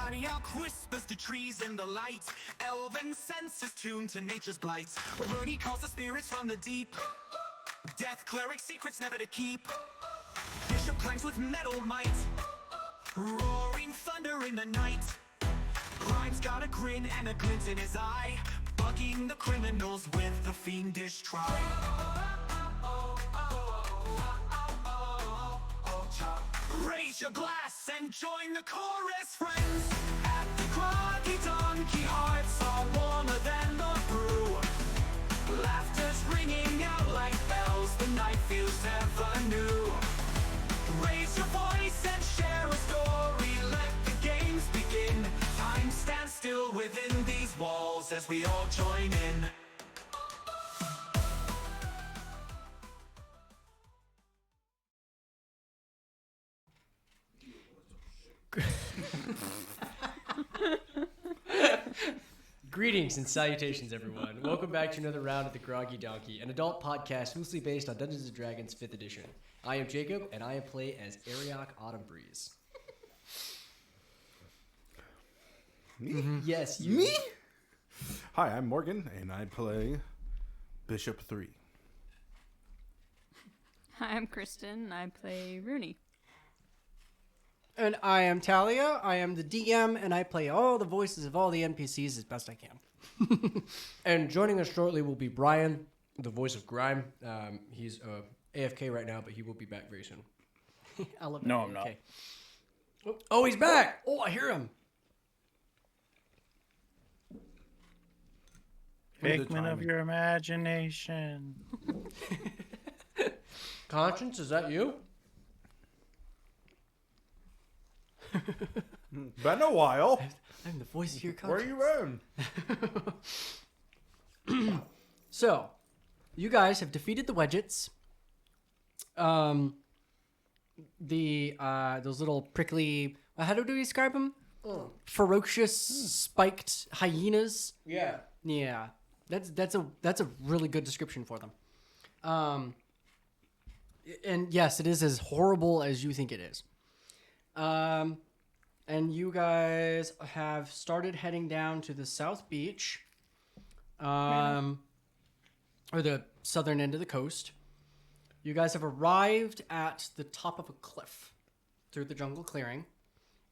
Tiny owl whispers to trees in the light. Elven senses tuned to nature's blight. Rooney calls the spirits from the deep. Death cleric secrets never to keep. Bishop clangs with metal might. Roaring thunder in the night. Grime's got a grin and a glint in his eye, bugging the criminals with a fiendish try. Raise your glass and join the chorus, friends. At the Groggy Donkey, hearts are warmer than the brew. Laughter's ringing out like bells, the night feels ever new. Raise your voice and share a story, let the games begin. Time stands still within these walls as we all join in. Greetings and salutations, everyone. Welcome back to another round of the Groggy Donkey, an adult podcast loosely based on Dungeons & Dragons 5th edition. I am Jacob, and I play as Ariok Autumn Breeze. Me? Mm-hmm. Yes, you. Me? Hi, I'm Morgan, and I play Bishop 3. Hi, I'm Kristen, and I play Rooney. And I am Talia. I am the DM, and I play all the voices of all the NPCs as best I can. And joining us shortly will be Brian, the voice of Grime. He's AFK right now, but he will be back very soon. I love No, that. I'm not. Okay. Oh, he's back! Oh, I hear him. Figment of your imagination. Conscience, is that you? Been a while. I'm the voice of your Where conscience. you been? So, you guys have defeated the Wedgets. Those little prickly. How do we describe them? Ferocious, spiked hyenas. Yeah. Yeah, that's a really good description for them. And yes, it is as horrible as you think it is. And you guys have started heading down to the South Beach, or the southern end of the coast. You guys have arrived at the top of a cliff through the jungle clearing,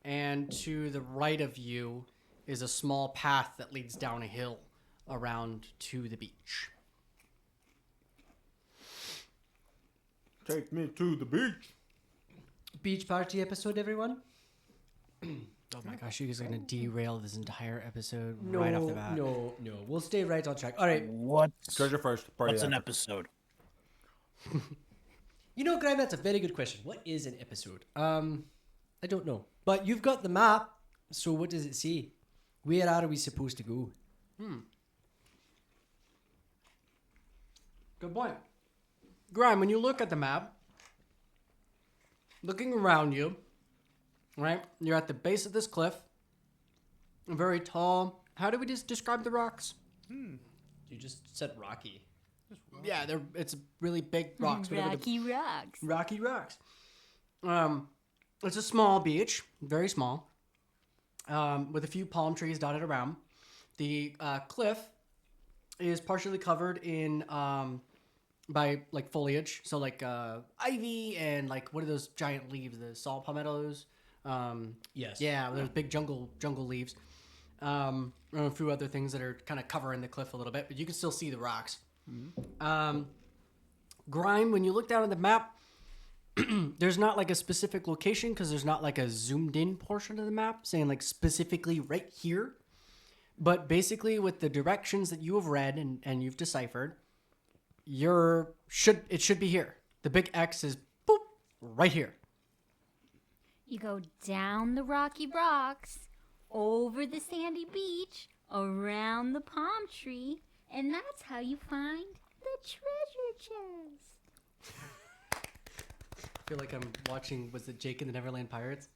and to the right of you is a small path that leads down a hill around to the beach. Take me to the beach. Beach party episode, everyone? Oh my gosh, you guys are going to derail this entire episode right off the bat. No. We'll stay right on track. All right. Treasure first. Party What's an after. episode? You know, Graham, that's a very good question. What is an episode? I don't know. But you've got the map, so what does it say? Where are we supposed to go? Good point. Grime, when you look at the map, looking around you, right, you're at the base of this cliff, very tall. How do we just describe the rocks? You just said rocky. Yeah, it's really big rocks. whatever the- Rocky Rocks. Rocky rocks. It's a small beach, very small, with a few palm trees dotted around. The cliff is partially covered in by like foliage, so like ivy and like what are those giant leaves? The saw palmettos. Yes. Yeah, those big jungle leaves. And a few other things that are kind of covering the cliff a little bit, but you can still see the rocks. Grime, when you look down at the map, there's not like a specific location because there's not like a zoomed in portion of the map saying like specifically right here. But basically with the directions that you have read and you've deciphered, it should be here. The big X is boop right here. You go down the Rocky Rocks, over the sandy beach, around the palm tree, and that's how you find the treasure chest. I feel like I'm watching, was it Jake and the Neverland Pirates?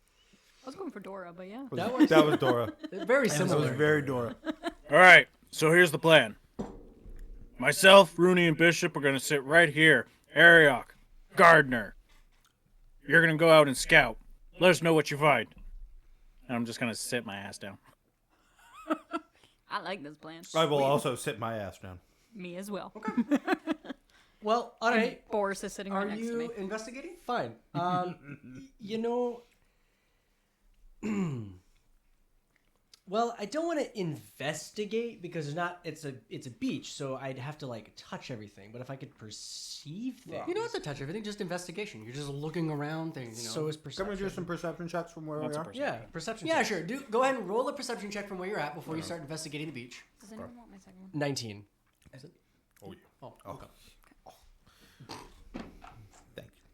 I was going for Dora, but yeah. That was Dora. Very That similar. was very Dora. All right, so here's the plan. Myself, Rooney, and Bishop are going to sit right here. Ariok, Gardner. You're going to go out and scout. Let us know what you find. And I'm just gonna sit my ass down. I like this plan. I will also sit my ass down. Me as well. Well, all right. Boris is sitting right Are next to me. you investigating? Fine. You know, well, I don't want to investigate because it's a beach, so I'd have to like touch everything. But if I could perceive things, You don't have to touch everything. Just investigation. You're just looking around things. You know. so is Can perception. we do some perception checks from where What's we a are? perception? Yeah, perception. Yeah, check. sure. Go ahead and roll a perception check from where you're at before you start investigating the beach. Does anyone want my second one? 19. Oh, yeah. Oh, okay.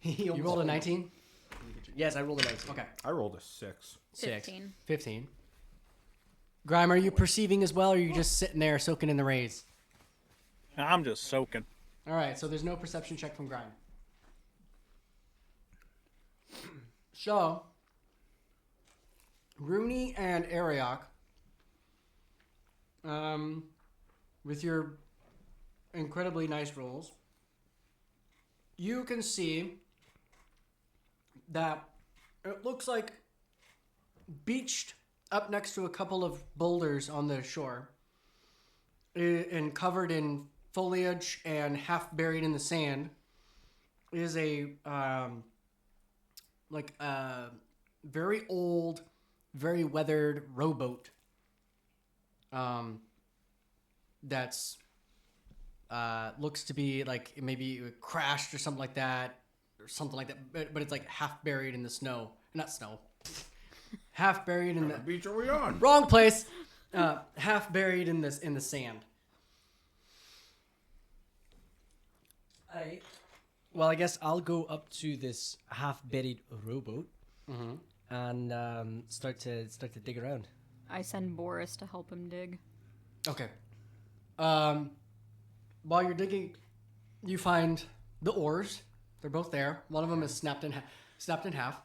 Thank You You rolled a 19. Yes, I rolled a 19. Okay. you. I rolled a 6. 15. 15. Grime, are you perceiving as well, or are you just sitting there soaking in the rays? I'm just soaking. All right, so there's no perception check from Grime. So, Rooney and Ariok, with your incredibly nice rolls, you can see that it looks like beached up next to a couple of boulders on the shore and covered in foliage and half buried in the sand is a like a very old, very weathered rowboat that's looks to be like maybe it crashed or something like that but it's like half buried in the snow, not snow, half buried in the What beach are we on? wrong place, half buried in the sand. Well, I guess I'll go up to this half-buried rowboat and start to dig around. I send Boris to help him dig. Okay. While you're digging, you find the oars. They're both there. One of them is snapped in half.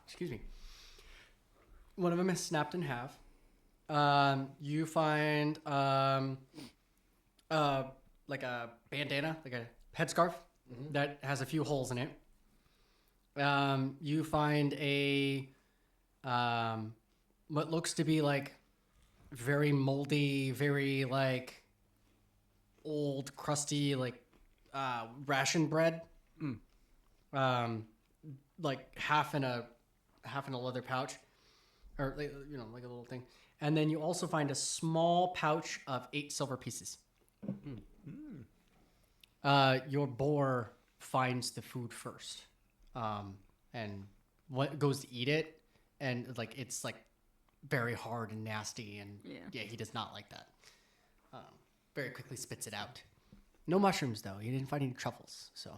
Excuse me. One of them is snapped in half. You find like a bandana, like a headscarf that has a few holes in it. You find a what looks to be like very moldy, very like old, crusty, like ration bread. Like half in a leather pouch, or like, you know, like a little thing. And then you also find a small pouch of 8 silver pieces. Your boar finds the food first, and what goes to eat it, and like it's like very hard and nasty, and yeah, he does not like that. Very quickly spits it out. No mushrooms though. He didn't find any truffles, so.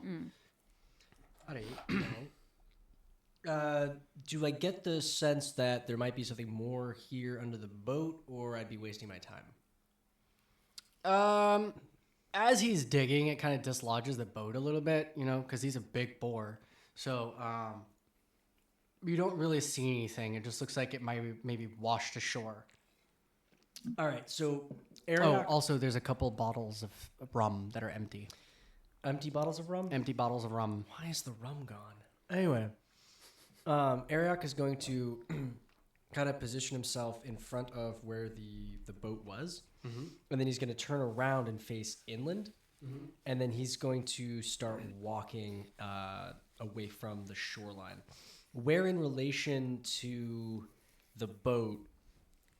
All right. Do I get the sense that there might be something more here under the boat, or I'd be wasting my time? As he's digging, it kind of dislodges the boat a little bit, you know, because he's a big boar. So, you don't really see anything. It just looks like it might maybe washed ashore. All right. So, Oh, Ariok, also, there's a couple bottles of rum that are empty. empty bottles of rum. Empty bottles of rum. Why is the rum gone? Anyway, Ariok is going to kind of position himself in front of where the boat was, and then he's going to turn around and face inland, and then he's going to start walking away from the shoreline. Where in relation to the boat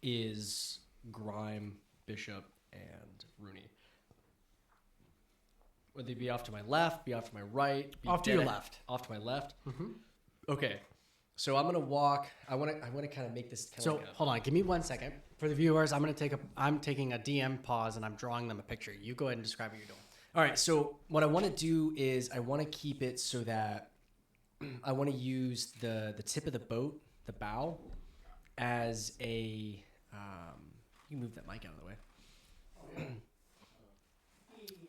is Grime, Bishop, and Rooney? Would they be off to my left, be off to my right? Be Off to dead your at- left. Off to my left? Okay. So I'm gonna walk. I want to kind of make this. So hold on, give me 1 second. For the viewers, I'm taking a DM pause and I'm drawing them a picture. You go ahead and describe what you're doing. All right. So what I want to do is I want to keep it so that I want to use the tip of the boat, the bow, as a. You can move that mic out of the way.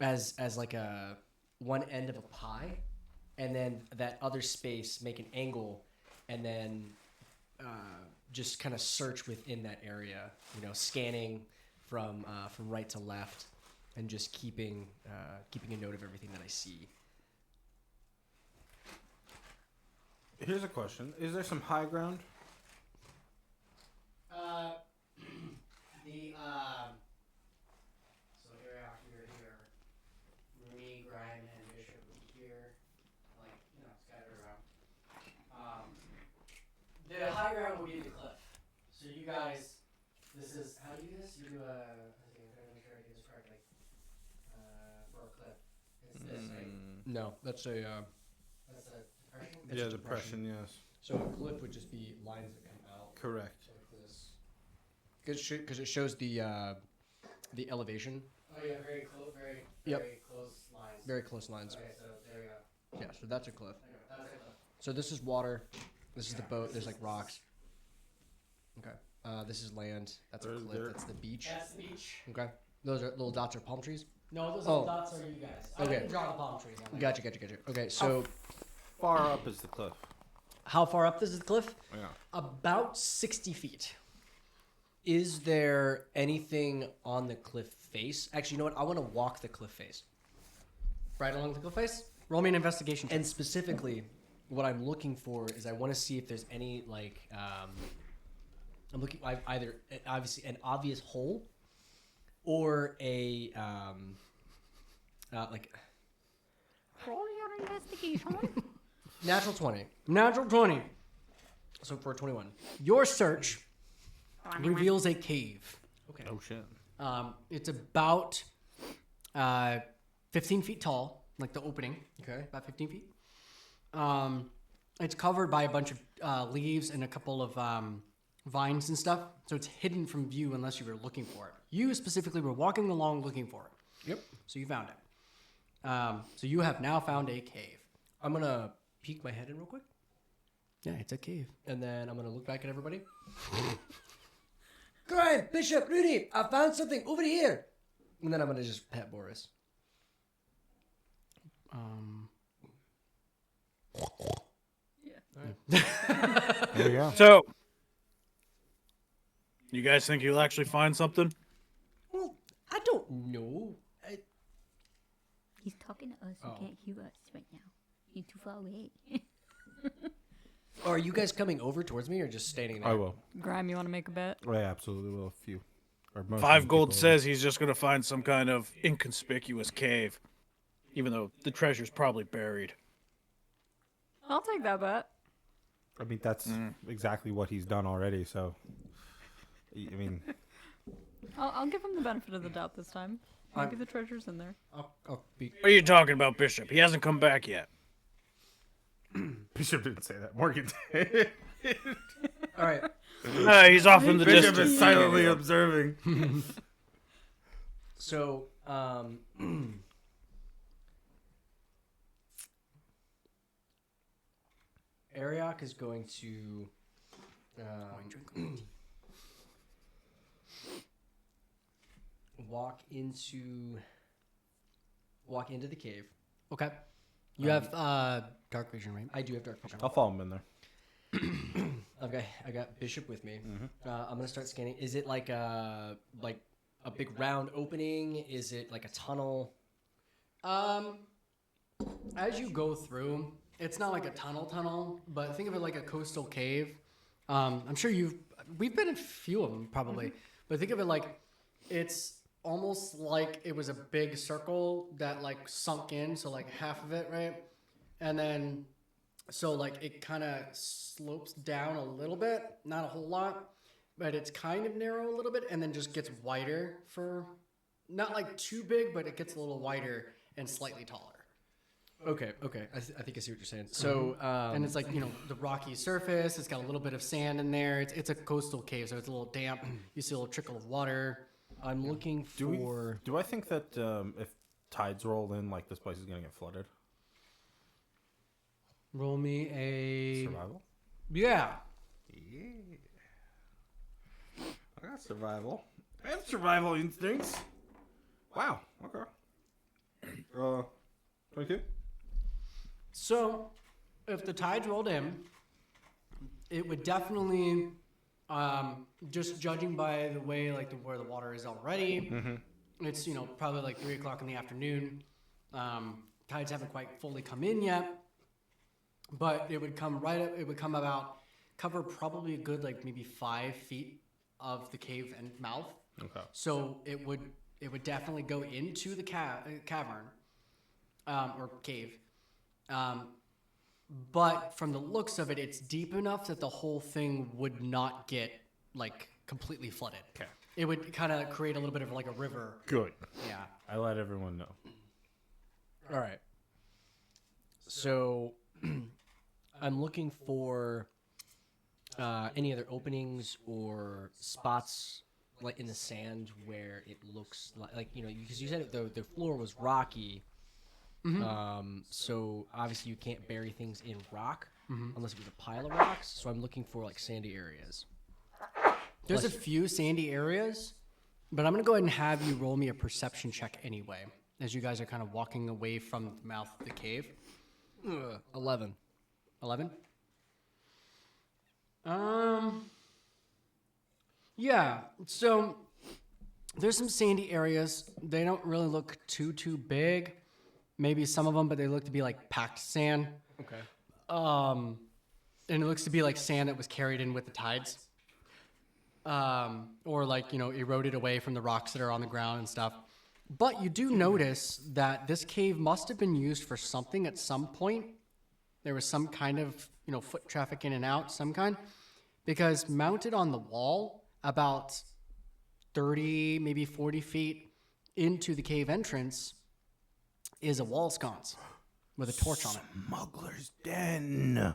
As like a one end of a pie, and then that other space make an angle, and then just kind of search within that area. You know, scanning from right to left, and just keeping a note of everything that I see. Here's a question: is there some high ground? you do a. I'm trying to make sure I do this correctly. For a cliff, it's this, right? No, that's a. That's a depression. It's Yeah, a depression, yes. So a cliff would just be lines that come out Correct. like this. Because it shows the elevation. Oh yeah, very close, Yep. very close lines. Very close lines. Okay, so there we go. Yeah, so that's a cliff. Okay, that's a cliff. So this is water. This is the boat. There's like rocks. Okay. This is land. That's a There's cliff. dirt. That's the beach. That's the beach. Okay. Those are little dots are palm trees. No, those Oh. dots are you guys. I Okay. didn't draw the palm trees on there. Gotcha. Okay, so Far up is the cliff. how far up is the cliff? Yeah. About 60 feet. Is there anything on the cliff face? Actually, you know what? I want to walk the cliff face. Right along the cliff face. Roll me an investigation check. And specifically, what I'm looking for is I want to see if there's any like I'm looking either obviously an obvious hole or a like Roll your investigation. natural 20. Natural 20. So for a 21. Your search reveals a cave. Okay. Oh shit. It's about 15 feet tall, like the opening. Okay. About 15 feet. It's covered by a bunch of leaves and a couple of vines and stuff, so it's hidden from view unless you were looking for it. You specifically were walking along looking for it. Yep. So you found it. So you have now found a cave. I'm gonna peek my head in real quick, Yeah, it's a cave. and then I'm gonna look back at everybody. Graham, Bishop, Rudy, I found something over here. And then I'm gonna just pet Boris. There you go. So, you guys think you'll actually find something? Well, I don't know. He's talking to us. Oh. You can't hear us right now. He's too far away. Are you guys coming over towards me or just standing there? I will. Grime, you want to make a bet? I absolutely will. A few. Or most of 5 the gold people says he's just gonna find some kind of inconspicuous cave, even though the treasure's probably buried. I'll take that bet. I mean, that's exactly what he's done already. So, I mean, I'll give him the benefit of the doubt this time. Maybe the treasure's in there. I'll be. What are you talking about, Bishop? He hasn't come back yet. Bishop didn't say that. Morgan did. All right. He's off in the Bishop distance. is silently observing. So, Ariok is going to walk into the cave. Okay. You have dark vision, right? I do have dark vision. I'll follow him in there. I got Bishop with me. I'm gonna start scanning. Is it like a big round opening? Is it like a tunnel? As you go through, it's not like a tunnel, but think of it like a coastal cave. I'm sure we've been in a few of them probably, but think of it like it's almost like it was a big circle that like sunk in, so like half of it, right? And then so like it kind of slopes down a little bit, not a whole lot, but it's kind of narrow a little bit, and then just gets wider for not like too big, but it gets a little wider and slightly taller. Okay. I think I see what you're saying. So, And it's like, the rocky surface. It's got a little bit of sand in there. It's a coastal cave, so it's a little damp. You see a little trickle of water. I'm looking for. Do I think that if tides roll in, like this place is gonna get flooded? Roll me a... Survival. Yeah. Yeah. I got survival. I have survival instincts. Wow. Okay. 22. So, if the tides rolled in, it would definitely, just judging by the way, like where the water is already, it's, probably like 3 o'clock in the afternoon. Tides haven't quite fully come in yet, but it would come right up, it would come about, cover probably a good, like maybe 5 feet of the cave and mouth. Okay. So it would definitely go into the cavern, or cave. But from the looks of it, it's deep enough that the whole thing would not get like completely flooded. Okay. it would kind of create a little bit of like a river. Good. Yeah. I let everyone know. All right. So I'm looking for any other openings or spots like in the sand where it looks like because you said the floor was rocky. So obviously you can't bury things in rock unless it was a pile of rocks. So I'm looking for like sandy areas. There's a few sandy areas, but I'm going to go ahead and have you roll me a perception check anyway, as you guys are kind of walking away from the mouth of the cave. 11. 11? Yeah, so there's some sandy areas. They don't really look too big. Maybe some of them, but they look to be like packed sand. Okay. And it looks to be like sand that was carried in with the tides. Or like, eroded away from the rocks that are on the ground and stuff. But you do notice that this cave must have been used for something at some point. There was some kind of, foot traffic in and out, some kind. Because mounted on the wall, about 30, maybe 40 feet into the cave entrance, is a wall sconce with a torch on it. Smuggler's Den.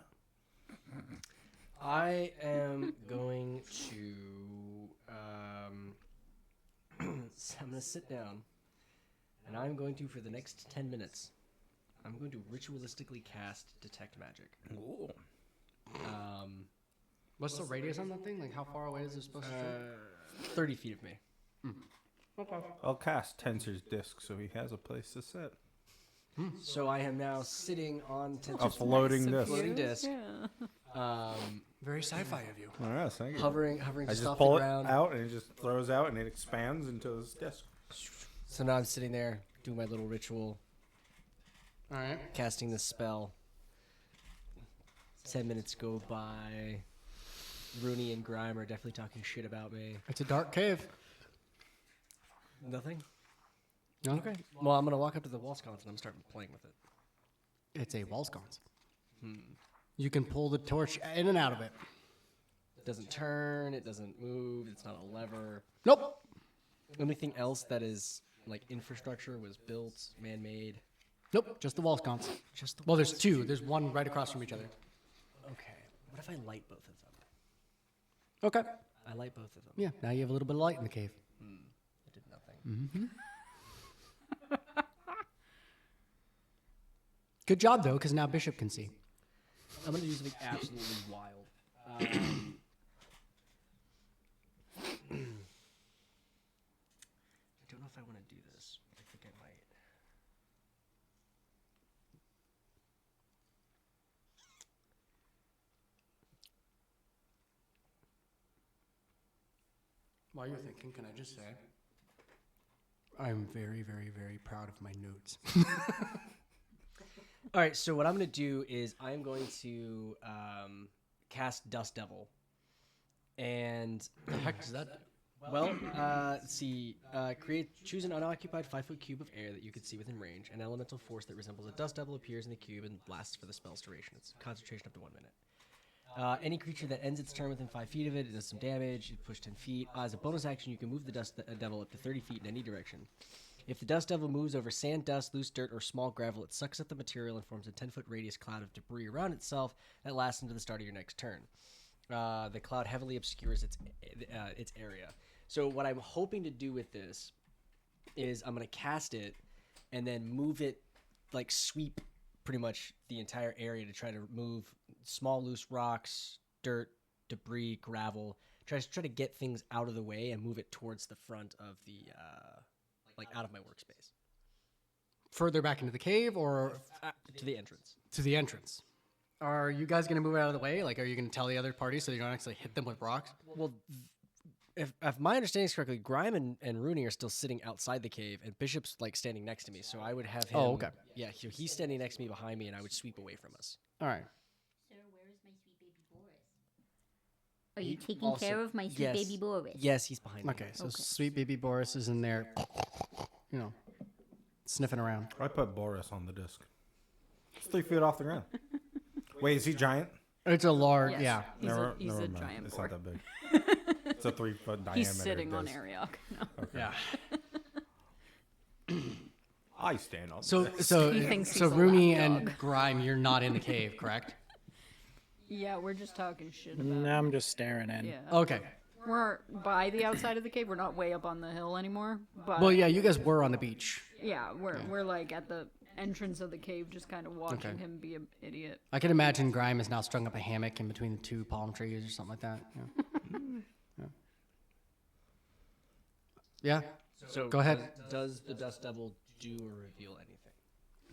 I am going to I'm going to sit down, and I'm going to, for the next 10 minutes, I'm going to ritualistically cast Detect Magic. Ooh. What's the radius on that thing? Like, how far away is it supposed to shoot? 30 feet of me. I'll cast Tensor's disc so he has a place to sit. So I am now sitting on A floating disc. floating disc, Yeah. Very sci-fi of you. All right, thank you. hovering I just just off pull the it ground. out and it just throws out and it expands into this disc. So now I'm sitting there doing my little ritual, All right. casting this spell. 10 minutes go by. Rooney and Grime are definitely talking shit about me. It's a dark cave. Nothing? Okay. Well, I'm going to walk up to the wall sconce and I'm starting playing with it. It's a wall sconce. You can pull the torch in and out of it. It doesn't turn, it doesn't move, it's not a lever. Nope. Anything else that is like infrastructure was built, man-made. Nope. Just the wall sconce. Just the Well, there's two. There's one right across from each other. Okay. What if I light both of them? Okay. I light both of them. Yeah. Now you have a little bit of light in the cave. It did nothing. Good job though, because now Bishop can see. I'm going to do something absolutely wild. I don't know if I want to do this. I think I might. While you're thinking, can I just say, I'm very, very, very proud of my notes. All right, so what I'm going to do is I'm going to cast Dust Devil. And, The heck does that do? well, let's see. Choose an unoccupied 5-foot cube of air that you can see within range. An elemental force that resembles a Dust Devil appears in the cube and lasts for the spell's duration. It's concentration up to 1 minute. Any creature that ends its turn within 5 feet of it does some damage. You push 10 feet. As a bonus action, you can move the Dust Devil up to 30 feet in any direction. If the Dust Devil moves over sand, dust, loose dirt, or small gravel, it sucks up the material and forms a 10-foot radius cloud of debris around itself that lasts into the start of your next turn. The cloud heavily obscures its area. So what I'm hoping to do with this is I'm going to cast it and then move it, like sweep pretty much the entire area to try to move small loose rocks, dirt, debris, gravel. Try to get things out of the way and move it towards the front of the out of my workspace Further back into the cave or to the entrance. to the entrance? Are you guys going to move out of the way? Like, are you going to tell the other party so you don't actually hit them with rocks? Well, if my understanding is correctly, Grime and Rooney are still sitting outside the cave, and Bishop's like standing next to me. So I would have him. Oh, okay. Yeah, he's standing next to me behind me, and I would sweep away from us. All right. Sir, where is my sweet baby Boris? Are you He taking also- care of my sweet yes. baby Boris? Yes, he's behind me. Okay, so sweet baby Boris is in there, sniffing around. I put Boris on the disc. It's 3 feet off the ground. Wait, is he giant? It's a large, Yes. yeah. He's Never- a, he's never a mind. giant It's boar. not that big. It's a 3-foot diameter. He's sitting on disc. Ariok. No. Yeah. I stand on. So this. He thinks so he's a Rooney lapdog. and Grime, you're not in the cave, correct? Yeah, we're just talking shit about No, I'm just staring in. Yeah. Okay. We're by the outside of the cave. We're not way up on the hill anymore. But Well, yeah, you guys were on the beach. yeah, we're like at the entrance of the cave, just kind of watching him be an idiot. I can imagine Grime is now strung up a hammock in between the two palm trees or something like that. Yeah. Yeah. So Go ahead. Does the Dust Devil do or reveal anything?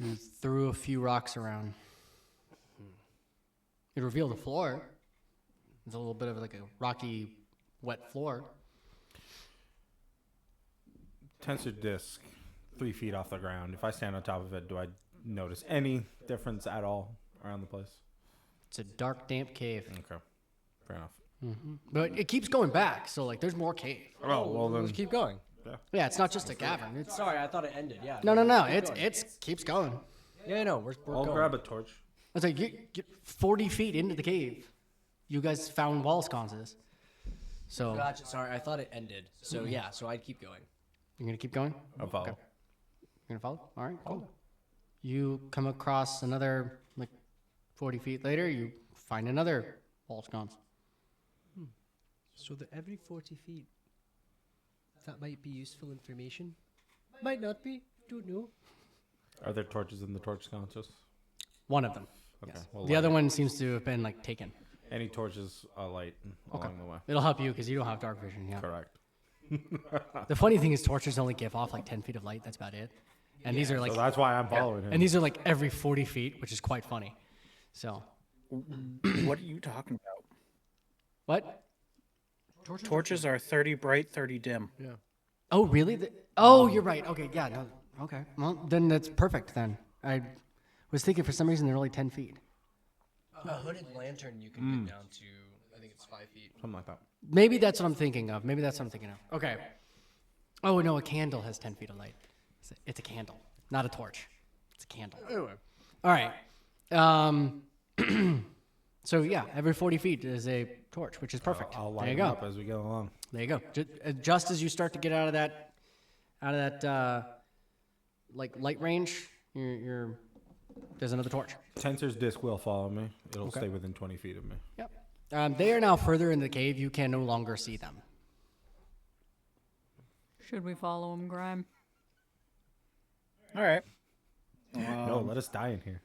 You threw a few rocks around. It revealed the floor. It's a little bit of like a rocky, wet floor. Tensor disc, 3 feet off the ground. If I stand on top of it, do I notice any difference at all around the place? It's a dark, damp cave. Okay, fair enough. But it keeps going back, so like there's more cave. Oh, well then. Let's keep going. Yeah, it's not just a cavern. It's Sorry, I thought it ended. Yeah. no. Keep going. It's keeps going. Yeah, no, we're I'll going. grab a torch. It's like you 40 feet into the cave, you guys found wall sconces. So Gotcha. Sorry, I thought it ended. So yeah, so I'd keep going. you're gonna keep going. I'll follow. You're gonna follow. All right, cool. You come across another like 40 feet later. You find another wall sconce. So that every 40 feet, that might be useful information. Might not be. Don't know. Are there torches in the torch sconces? One of them. Okay. Yes. Well, The other one seems to have been like taken. Any torches light along the way. It'll help you because you don't have dark vision. Yeah. Correct. The funny thing is, torches only give off like 10 feet of light. That's about it. And these are like, So that's why I'm following him. and these are like every 40 feet, which is quite funny. So What are you talking about? what? Torches are 30 bright, 30 dim. Oh, really? Oh, you're right. Okay, yeah, no. Okay. Well, then that's perfect then. I was thinking for some reason they're only 10 feet. A hooded lantern you can get down to, I think it's 5 feet. Something like that. Maybe that's what I'm thinking of. Okay. Oh, no, a candle has 10 feet of light. It's a candle, not a torch. It's a candle. Anyway. All right. So, yeah, every 40 feet is a torch, which is perfect. I'll There light you it go. up as we go along. There you go. Just as you start to get out of that, like light range, there's another torch. Tensor's disc will follow me. It'll stay within 20 feet of me. Yep. They are now further in the cave. You can no longer see them. Should we follow him, Grime? All right. No, let us die in here.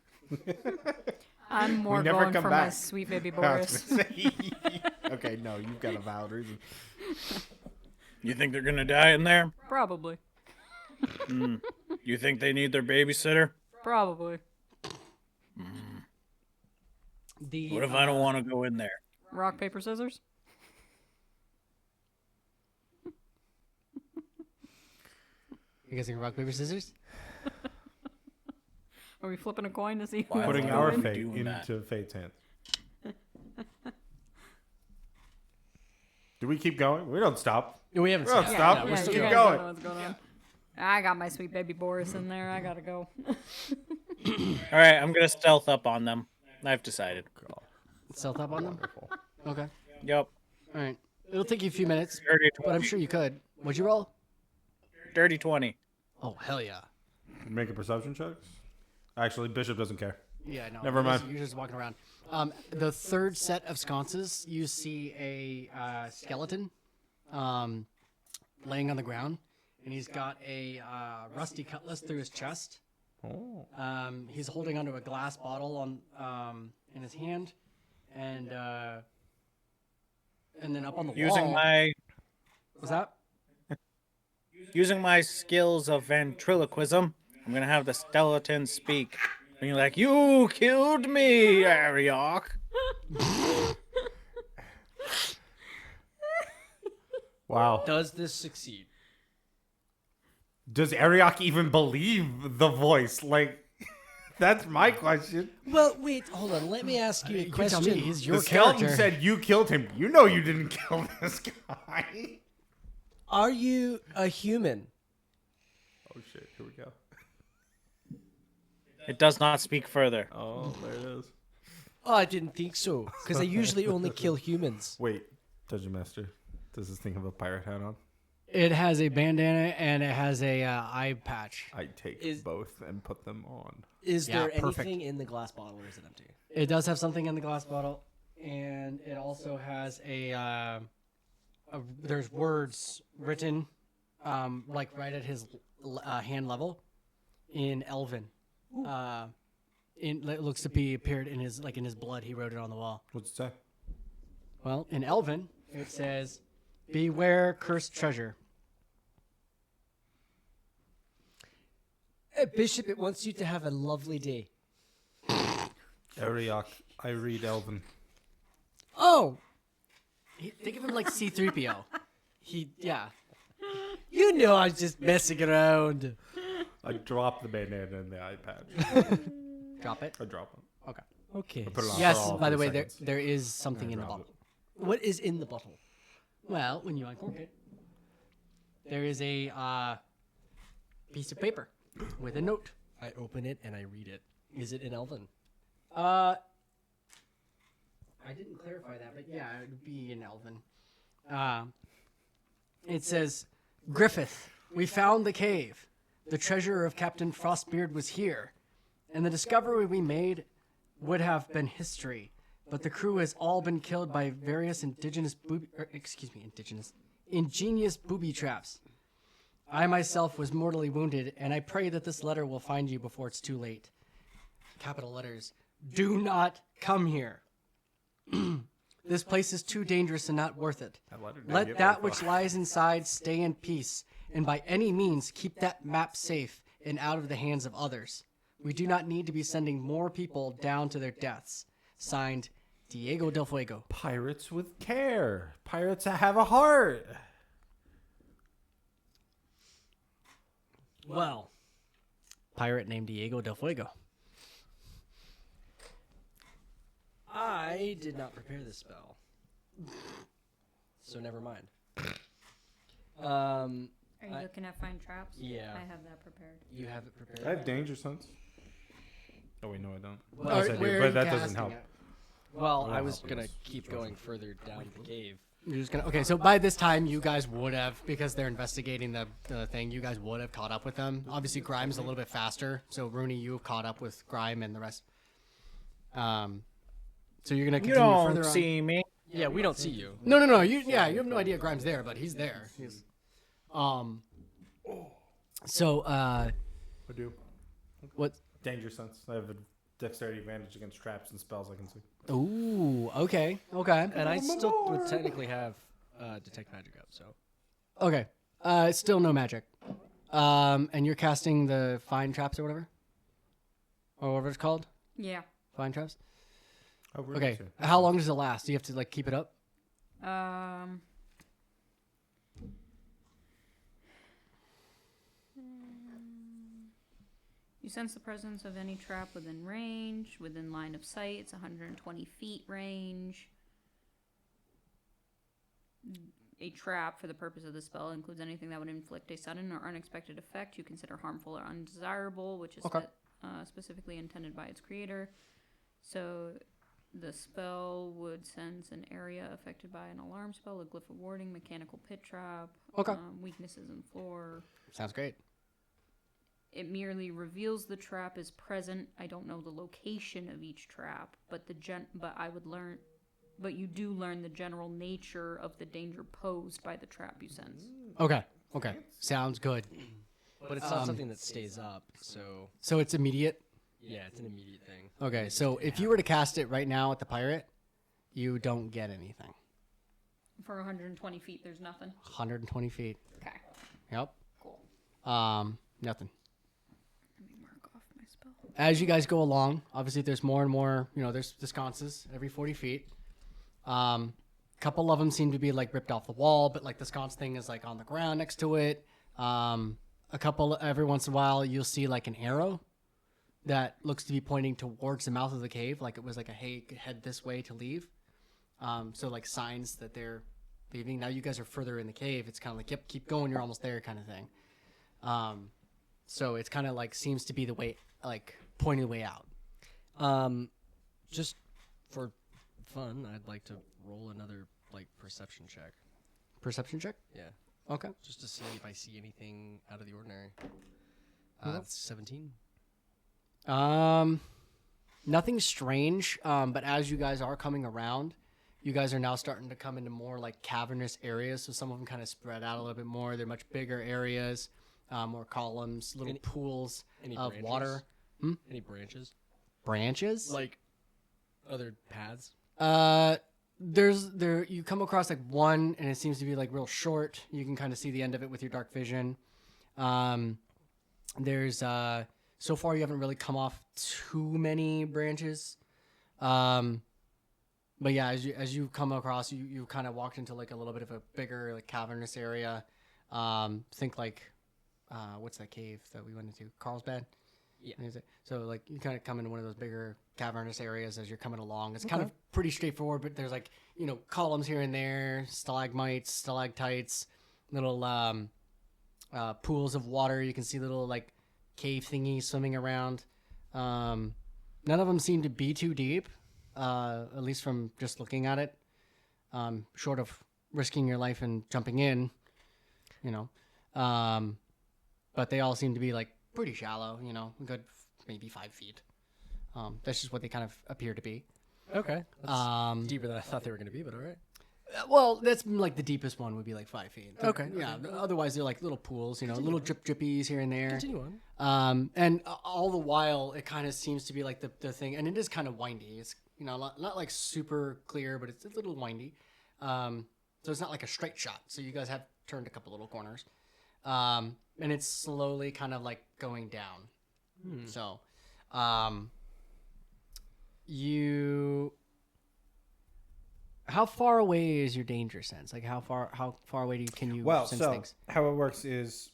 I'm more never going come for my back. sweet baby I was Boris. gonna say- okay, no, you've got a valid reason. You think they're gonna die in there? Probably. You think they need their babysitter? Probably. What if I don't want to go in there? Rock, paper, scissors? You guys think rock, paper, scissors? Are we flipping a coin to see who Why has Putting to would our we win? be fate doing that? into fate's hands. Do we keep going? We don't stop. We haven't We don't seen. stop. we're We still keep you going. guys don't going. know what's going on. I got my sweet baby Boris in there. I gotta go. All right, I'm gonna stealth up on them. I've decided. Stealth up on them? Okay. Yep. All right. It'll take you a few minutes, Dirty but I'm 20. sure you could. What'd you roll? Dirty 20. Oh, hell yeah. Make a perception checks. Actually, Bishop doesn't care. Yeah, no. Never mind. You're just walking around. The third set of sconces, you see a skeleton laying on the ground, and he's got a rusty cutlass through his chest. Oh. He's holding onto a glass bottle in his hand, and then up on the wall. Using my skills of ventriloquism, I'm gonna have the skeleton speak. Being like, "You killed me, Ariok." Wow. Does this succeed? Does Ariok even believe the voice? Like, that's my question. Well, wait, hold on. Let me ask you a You tell me, question. he's your The skeleton character. said you killed him. You know you didn't kill this guy. Are you a human? Oh shit! Here we go. It does not speak further. Oh, there it is. Oh, I didn't think so, because I usually only kill humans. Wait, Dungeon Master, does this thing have a pirate hat on? It has a bandana and it has a eye patch. I take Is- both and put them on. Is Yeah, there perfect. anything in the glass bottle, or is it empty? It does have something in the glass bottle, and it also has there's words written, like right at his hand level, in Elven. It looks to be appeared in his blood. He wrote it on the wall. What's it say? Well, in Elven, it says, "Beware cursed treasure." Bishop, it wants you to have a lovely day. Ariok, I read Elven. Oh, think of him like C-3PO. Yeah. You know I was just messing around. I drop the bandana in the eye patch. Drop it. I drop it. Okay. Okay. I put it on Yes. for all By the 3 way, seconds. there is something in the drop bottle. What is in the bottle? Well, when you uncork it, there is a piece of paper with a note. I open it and I read it. Is it in Elven? I didn't clarify that, but yeah, it would be in Elven. It says, "Griffith, we found the cave. The treasure of Captain Frostbeard was here, and the discovery we made would have been history, but the crew has all been killed by various ingenious booby traps. I myself was mortally wounded, and I pray that this letter will find you before it's too late. Capital letters. Do not come here. This place is too dangerous and not worth it. That letter didn't Let get that very which far. lies inside stay in peace, and by any means keep that map safe and out of the hands of others. We do not need to be sending more people down to their deaths. Signed, Diego del Fuego." Pirates with care. Pirates that have a heart. Well, Pirate named Diego del Fuego. I did not prepare this spell. So never mind. Are you looking at find traps? Yeah. I have that prepared. You have it prepared? I have danger sense. Oh wait, no, I don't. Well, Yes, I do, where are but you that doesn't casting help. it? Well, Well, I was help gonna us. keep going further down the cave. You're just gonna okay. So by this time, you guys would have, because they're investigating the thing. You guys would have caught up with them. Obviously, Grime's a little bit faster. So Rooney, you have caught up with Grime and the rest. So you're gonna You continue don't further on. see me. Yeah, we don't see you. No. You have no idea Grime's there, but he's there. So I do. what? Danger sense. I have a dexterity advantage against traps and spells I can see. Ooh, okay. And I still would technically have detect magic up. So Okay. Still no magic. And you're casting the find traps or whatever, or whatever it's called. Yeah. Find traps. Oh, really? Okay. Sure. How long does it last? Do you have to like keep it up? You sense the presence of any trap within range, within line of sight. It's 120 feet range. A trap, for the purpose of the spell, includes anything that would inflict a sudden or unexpected effect you consider harmful or undesirable, which is specifically intended by its creator. So the spell would sense an area affected by an alarm spell, a glyph of warding, mechanical pit trap, weaknesses in floor. Sounds great. It merely reveals the trap is present. I don't know the location of each trap, but you do learn the general nature of the danger posed by the trap you sense. Okay. Sounds good. but it's not something that stays up. So So it's immediate. yeah, it's an immediate thing. Okay. So if you were to cast it right now at the pirate, you don't get anything. For 120 feet, there's nothing. 120 feet. Okay. Yep. Cool. Nothing. Let me mark off my spell. As you guys go along, obviously there's more and more, there's the sconces every 40 feet. Couple of them seem to be like ripped off the wall, but like the sconce thing is like on the ground next to it. A couple, every once in a while, you'll see like an arrow that looks to be pointing towards the mouth of the cave. Like it was like a, hey, head this way to leave. So like signs that they're leaving. Now you guys are further in the cave. It's kind of like, yep, keep going. You're almost there kind of thing. So it's kind of like seems to be the way, like pointing the way out. Just For fun, I'd like to roll another perception check. Perception check. Yeah, Okay. just to see if I see anything out of the ordinary. Okay. It's 17. Nothing strange. But as you guys are coming around, you guys are now starting to come into more cavernous areas. So some of them kind of spread out a little bit more. They're much bigger areas, more columns, little pools Any of branches? water. Any branches? Branches. Like other paths? You come across one, and it seems to be real short. You can kind of see the end of it with your dark vision. There's so far you haven't really come off too many branches. But yeah, as you come across, you kind of walked into a little bit of a bigger cavernous area. Think what's that cave that we went into? Carlsbad. Yeah. Is it? So you kind of come into one of those bigger cavernous areas as you're coming along. It's kind of pretty straightforward, but there's columns here and there, stalagmites, stalactites, little pools of water. You can see little cave thingies swimming around. None of them seem to be too deep, at least from just looking at it. Short of risking your life and jumping in, but they all seem to be pretty shallow, a good maybe 5 feet. That's just what they kind of appear to be. Okay. That's deeper than I thought they were going to be, but all right. Well, that's the deepest one would be 5 feet. Okay. Yeah. Otherwise, they're little pools, little drippies here and there. Continue on. And all the while, it kind of seems to be the thing, and it is kind of windy. It's not super clear, but it's a little windy. So it's not a straight shot. So you guys have turned a couple little corners. And it's slowly kind of going down. So, how far away is your danger sense? How far away can you sense things? How it works is,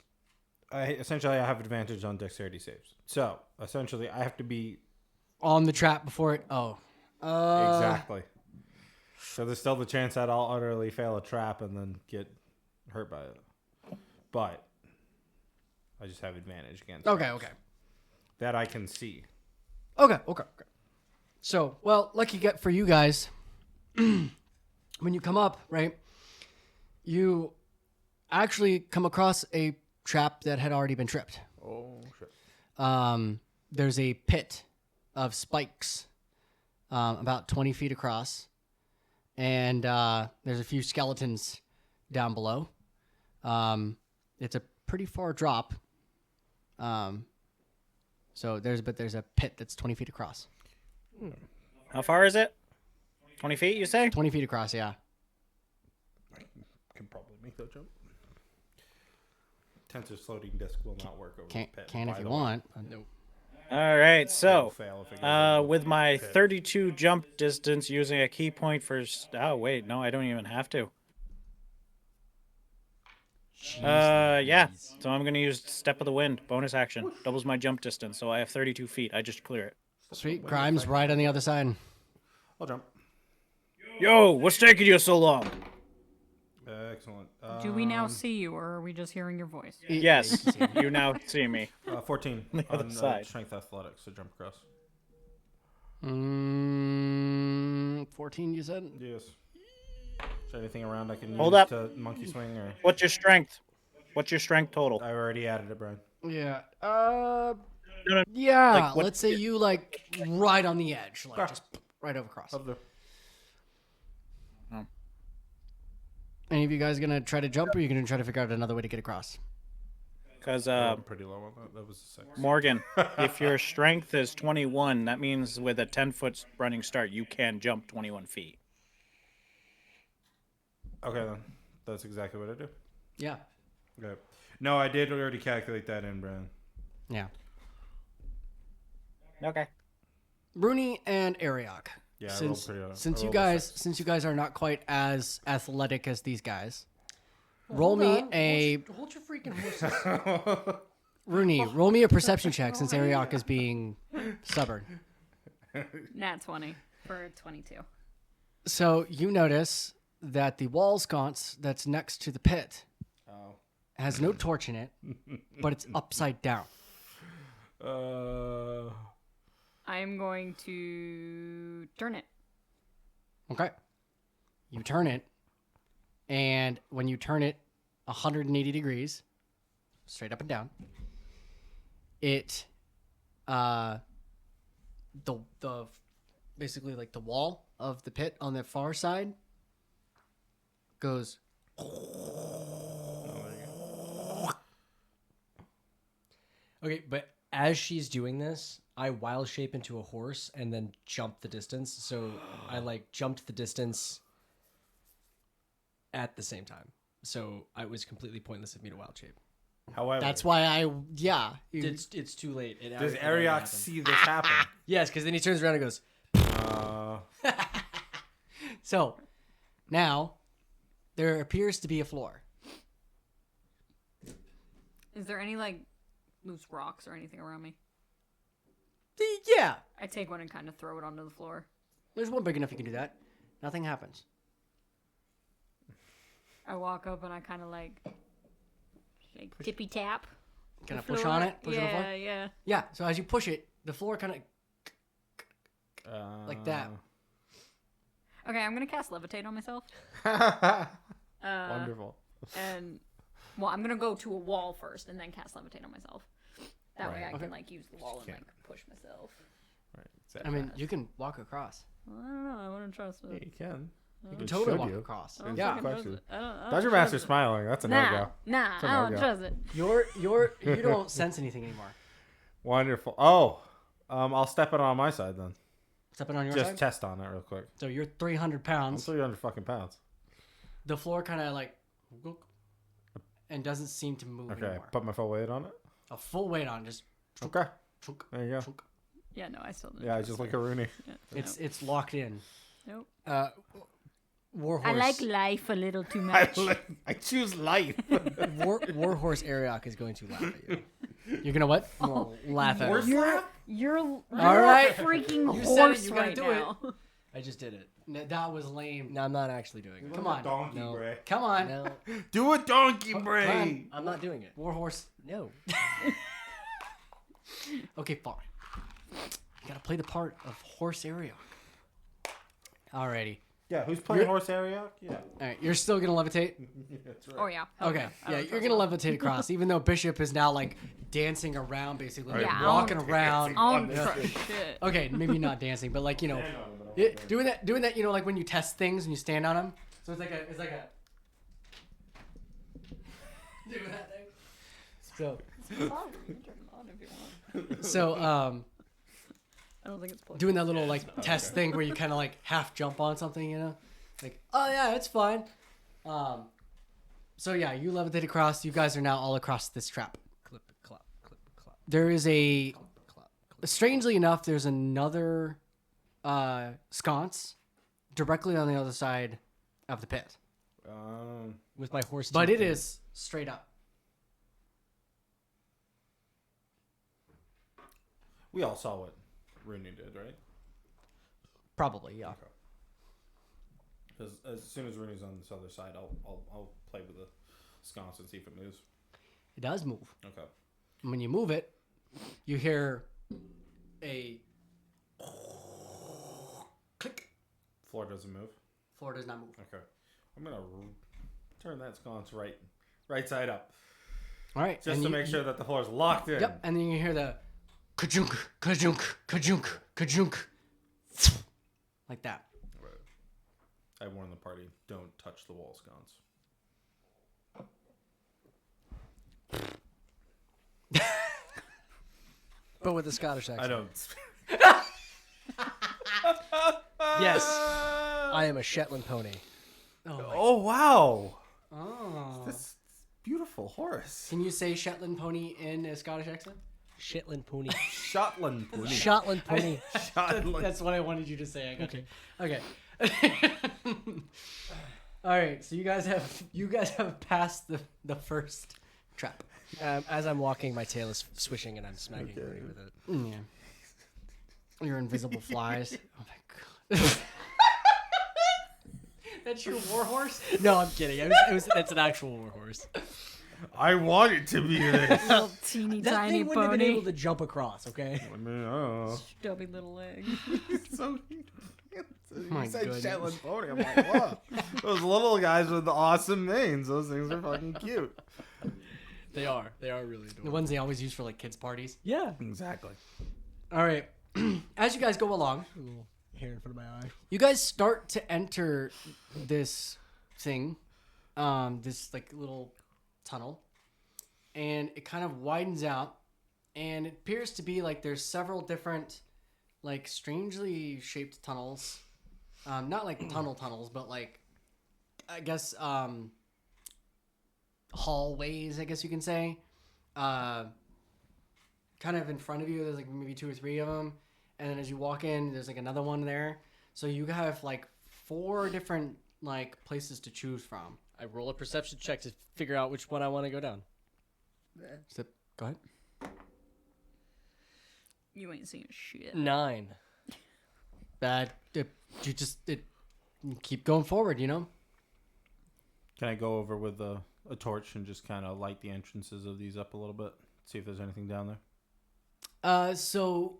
I have advantage on dexterity saves. So essentially, I have to be On the trap before it. Oh. exactly. So there's still the chance that I'll utterly fail a trap and then get hurt by it, but I just have advantage against. Okay. traps Okay. That I can see. Okay. So, lucky for you guys, when you come up, right, you actually come across a trap that had already been tripped. Oh shit. There's a pit of spikes, about 20 feet across, and there's a few skeletons down below. It's a pretty far drop. So there's a pit that's 20 feet across. How far is it? 20 feet, you say? 20 feet across, yeah. I can probably make that jump. Tensor's floating disc will not work over the pit. Can by if you the way. want. Nope. All right, so Fail if it goes over with the my pit. 32 jump distance using a key point for... Oh, wait, no, I don't even have to. Yeah, so I'm going to use Step of the Wind, bonus action. Doubles my jump distance, so I have 32 feet. I just clear it. Sweet. Grimes right on the other side. I'll jump. Yo, what's taking you so long? Excellent. Do we now see you, or are we just hearing your voice? Yes, you now see me. 14 The other on side. strength athletics, so jump across. 14, you said? Yes. Is there anything around I can Hold use up. to monkey swing? Or What's your strength? What's your strength total? I already added it, Brian. Yeah. no. Yeah. Like, what- Let's say you right on the edge, just right over across. Of the Any of you guys gonna try to jump, or are you gonna try to figure out another way to get across? Because, I'm pretty low on that. That was a 6. Morgan, if your strength is 21, that means with a 10-foot running start, you can jump 21 feet. Okay, then. That's exactly what I do. Yeah. Okay. No, I did already calculate that in, Brian. Yeah. Okay. Bruni and Ariok. Yeah, I rolled pretty Since I you rolled a guys 6. since you guys are not quite as athletic as these guys, roll me a Hold your freaking horses. Rooney. Roll me a perception check since Ariok is being stubborn. Nat 20 for 22. So you notice that the wall sconce that's next to the pit has no torch in it, but it's upside down. I'm going to turn it. Okay. You turn it, and when you turn it 180 degrees, straight up and down, it, the basically like the wall of the pit on the far side goes. Okay, but as she's doing this, I wild shape into a horse and then jump the distance. So I like jumped the distance at the same time. So it was completely pointless of me to wild shape. However, That's why It's too late. does Ariok see this happen? Yes, because then he turns around and goes, So, now, there appears to be a floor. Is there any like loose rocks or anything around me? Yeah, I take one and kind of throw it onto the floor. there's one big enough you can do that. Nothing happens. I walk up and I kind of like tippy tap. Can I the push floor. on it? Push on the floor? Yeah. Yeah, so as you push it, the floor kind of like that. Okay, I'm gonna cast levitate on myself. Wonderful. And well, I'm gonna go to a wall first and then cast levitate on myself. That way I Okay. can like use the wall and can't. like push myself. Right. I mean, you can walk across. Well, I don't know. I want to trust yeah, it. you can. You can totally walk across. I don't Yeah. fucking trust question. it. I don't Dungeon trust Master's it. smiling. That's a Nah, no-go. nah, It's a I don't no-go. trust it. You don't sense anything anymore. Wonderful. Oh, I'll step it on my side then. Stepping on your Just side. test on it real quick. So you're 300 I'm pounds. 300 fucking pounds. The floor kind of like and doesn't seem to move Okay, anymore. put my full weight on it. A full weight on, just Okay, chunk, there you go. chunk. Yeah, no, I still don't. Yeah, trust just it. like a Rooney. Yeah, It's locked in. nope. Warhorse. I like life a little too I, much. I choose life. Warhorse Ariok is going to laugh at you. You're gonna what? Laugh at him. You're All right. freaking You said it, horse you gotta right do it. now. I just did it. That was lame. No, I'm not actually doing it. Come on. Donkey No. Bray. Come on. No, Do a donkey Come bray. on. I'm not doing it. Warhorse. No. Okay, fine. You gotta play the part of Horse Ariok. Alrighty. Yeah, who's playing You're- horse Ariok? Yeah, Alright, you're still gonna levitate? that's right. Oh yeah. Hell Okay. I Yeah, don't you're trust gonna that. levitate across, even though Bishop is now like dancing around basically. Right, like, Yeah, walking around. I don't trust shit. Okay, maybe not dancing, but like, you know, doing that, you know, like when you test things and you stand on them. So it's like a doing that thing. So You can turn it on if you want. so I don't think it's plugged. doing that little like test thing where you kind of like half jump on something, you know, like, oh yeah, it's fine. So yeah, you levitate across. You guys are now all across this trap. Clip, clop, clip, clop, There is a clop, clop. strangely enough, there's another sconce directly on the other side of the pit, With my horse. but teeth it in is straight up. We all saw what Rooney did, right? Probably, yeah. Because as soon as Rooney's on this other side, I'll play with the sconce and see if it moves. It does move. Okay. And when you move it, you hear a click. Floor doesn't move. Floor does not move. Okay. I'm gonna turn that sconce right side up, All right, just and to you- make sure that the floor is locked in. Yep, and then you hear the kajunk, kajunk, kajunk, kajunk, like that. Right. I warn the party: don't touch the wall sconce. But with a Scottish I accent. don't. Yes. I am a Shetland pony. Oh wow! Oh. This beautiful horse. Can you say Shetland pony in a Scottish accent? Shetland pony. Shotland pony. Shotland pony. Shotland. That's what I wanted you to say. I got you. Okay. All right. So you guys have passed the first trap. As I'm walking, my tail is swishing and I'm smacking Rooney with it. Yeah. Your invisible flies. Oh my god. That's your warhorse? No, I'm kidding. It's an actual warhorse. I want it to be this. Little teeny That tiny thing wouldn't have been pony. able to jump across, okay? I mean, I don't know. Stubby little legs. So My You said goodness. Shetland pony. I'm like, what? Those little guys with the awesome manes. Those things are fucking cute. They are really The adorable. ones they always use for like kids parties. Yeah. Exactly. All right. As you guys go along, A little hair in front of my eye. you guys start to enter this thing, this like little tunnel, and it kind of widens out, and it appears to be like there's several different, like strangely shaped tunnels, not like tunnels, but like, I guess hallways, I guess you can say. Kind of in front of you, there's like maybe 2 or 3 of them. And then as you walk in, there's like another one there. So you have like 4 different like places to choose from. I roll a perception check to figure out which one I want to go down. So, go ahead. You ain't seeing shit. 9. You keep going forward, you know? Can I go over with a torch and just kind of light the entrances of these up a little bit? See if there's anything down there. So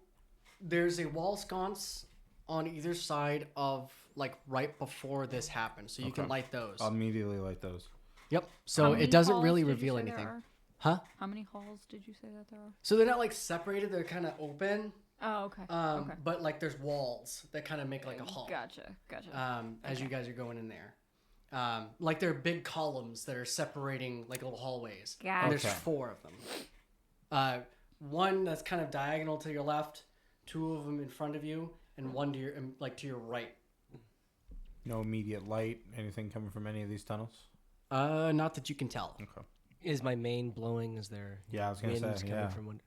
there's a wall sconce on either side of like right before this happens. So you can Okay. light those. I'll immediately light those. Yep. How So many it doesn't halls really did you reveal say there anything. are? Huh? How many halls did you say that there are? So they're not like separated, they're kind of open. Oh, okay. Okay. But like there's walls that kind of make like a hall. Gotcha. As you guys are going in there. Like there are big columns that are separating like little hallways. Got And there's Okay. 4 of them. One that's kind of diagonal to your left, 2 of them in front of you, and one to your to your right. No immediate light. Anything coming from any of these tunnels? Not that you can tell. Okay. Is my mane blowing? Is there Yeah, I was gonna winds say. coming Yeah. from one?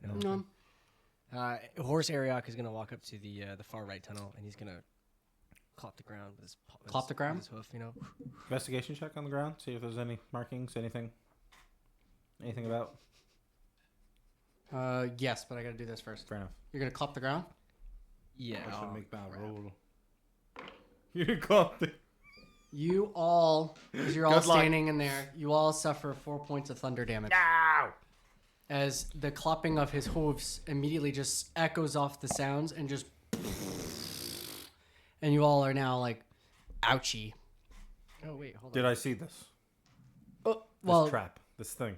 No. Horse Ariok is gonna walk up to the far right tunnel, and he's gonna clop the ground with his Clop the ground? with his hoof. You know. Investigation check on the ground. See if there's any markings. Anything about. Yes, but I gotta do this first. Fair enough. You're gonna clop the ground? Yeah. I should oh, make that crap. roll. You caught it. You all, as you're all Good luck. standing in there, you all suffer 4 points of thunder damage. As the clopping of his hooves immediately just echoes off the sounds and just. And you all are now like, ouchie. Oh wait, hold Did on. I see this? Oh, This well, trap. This thing.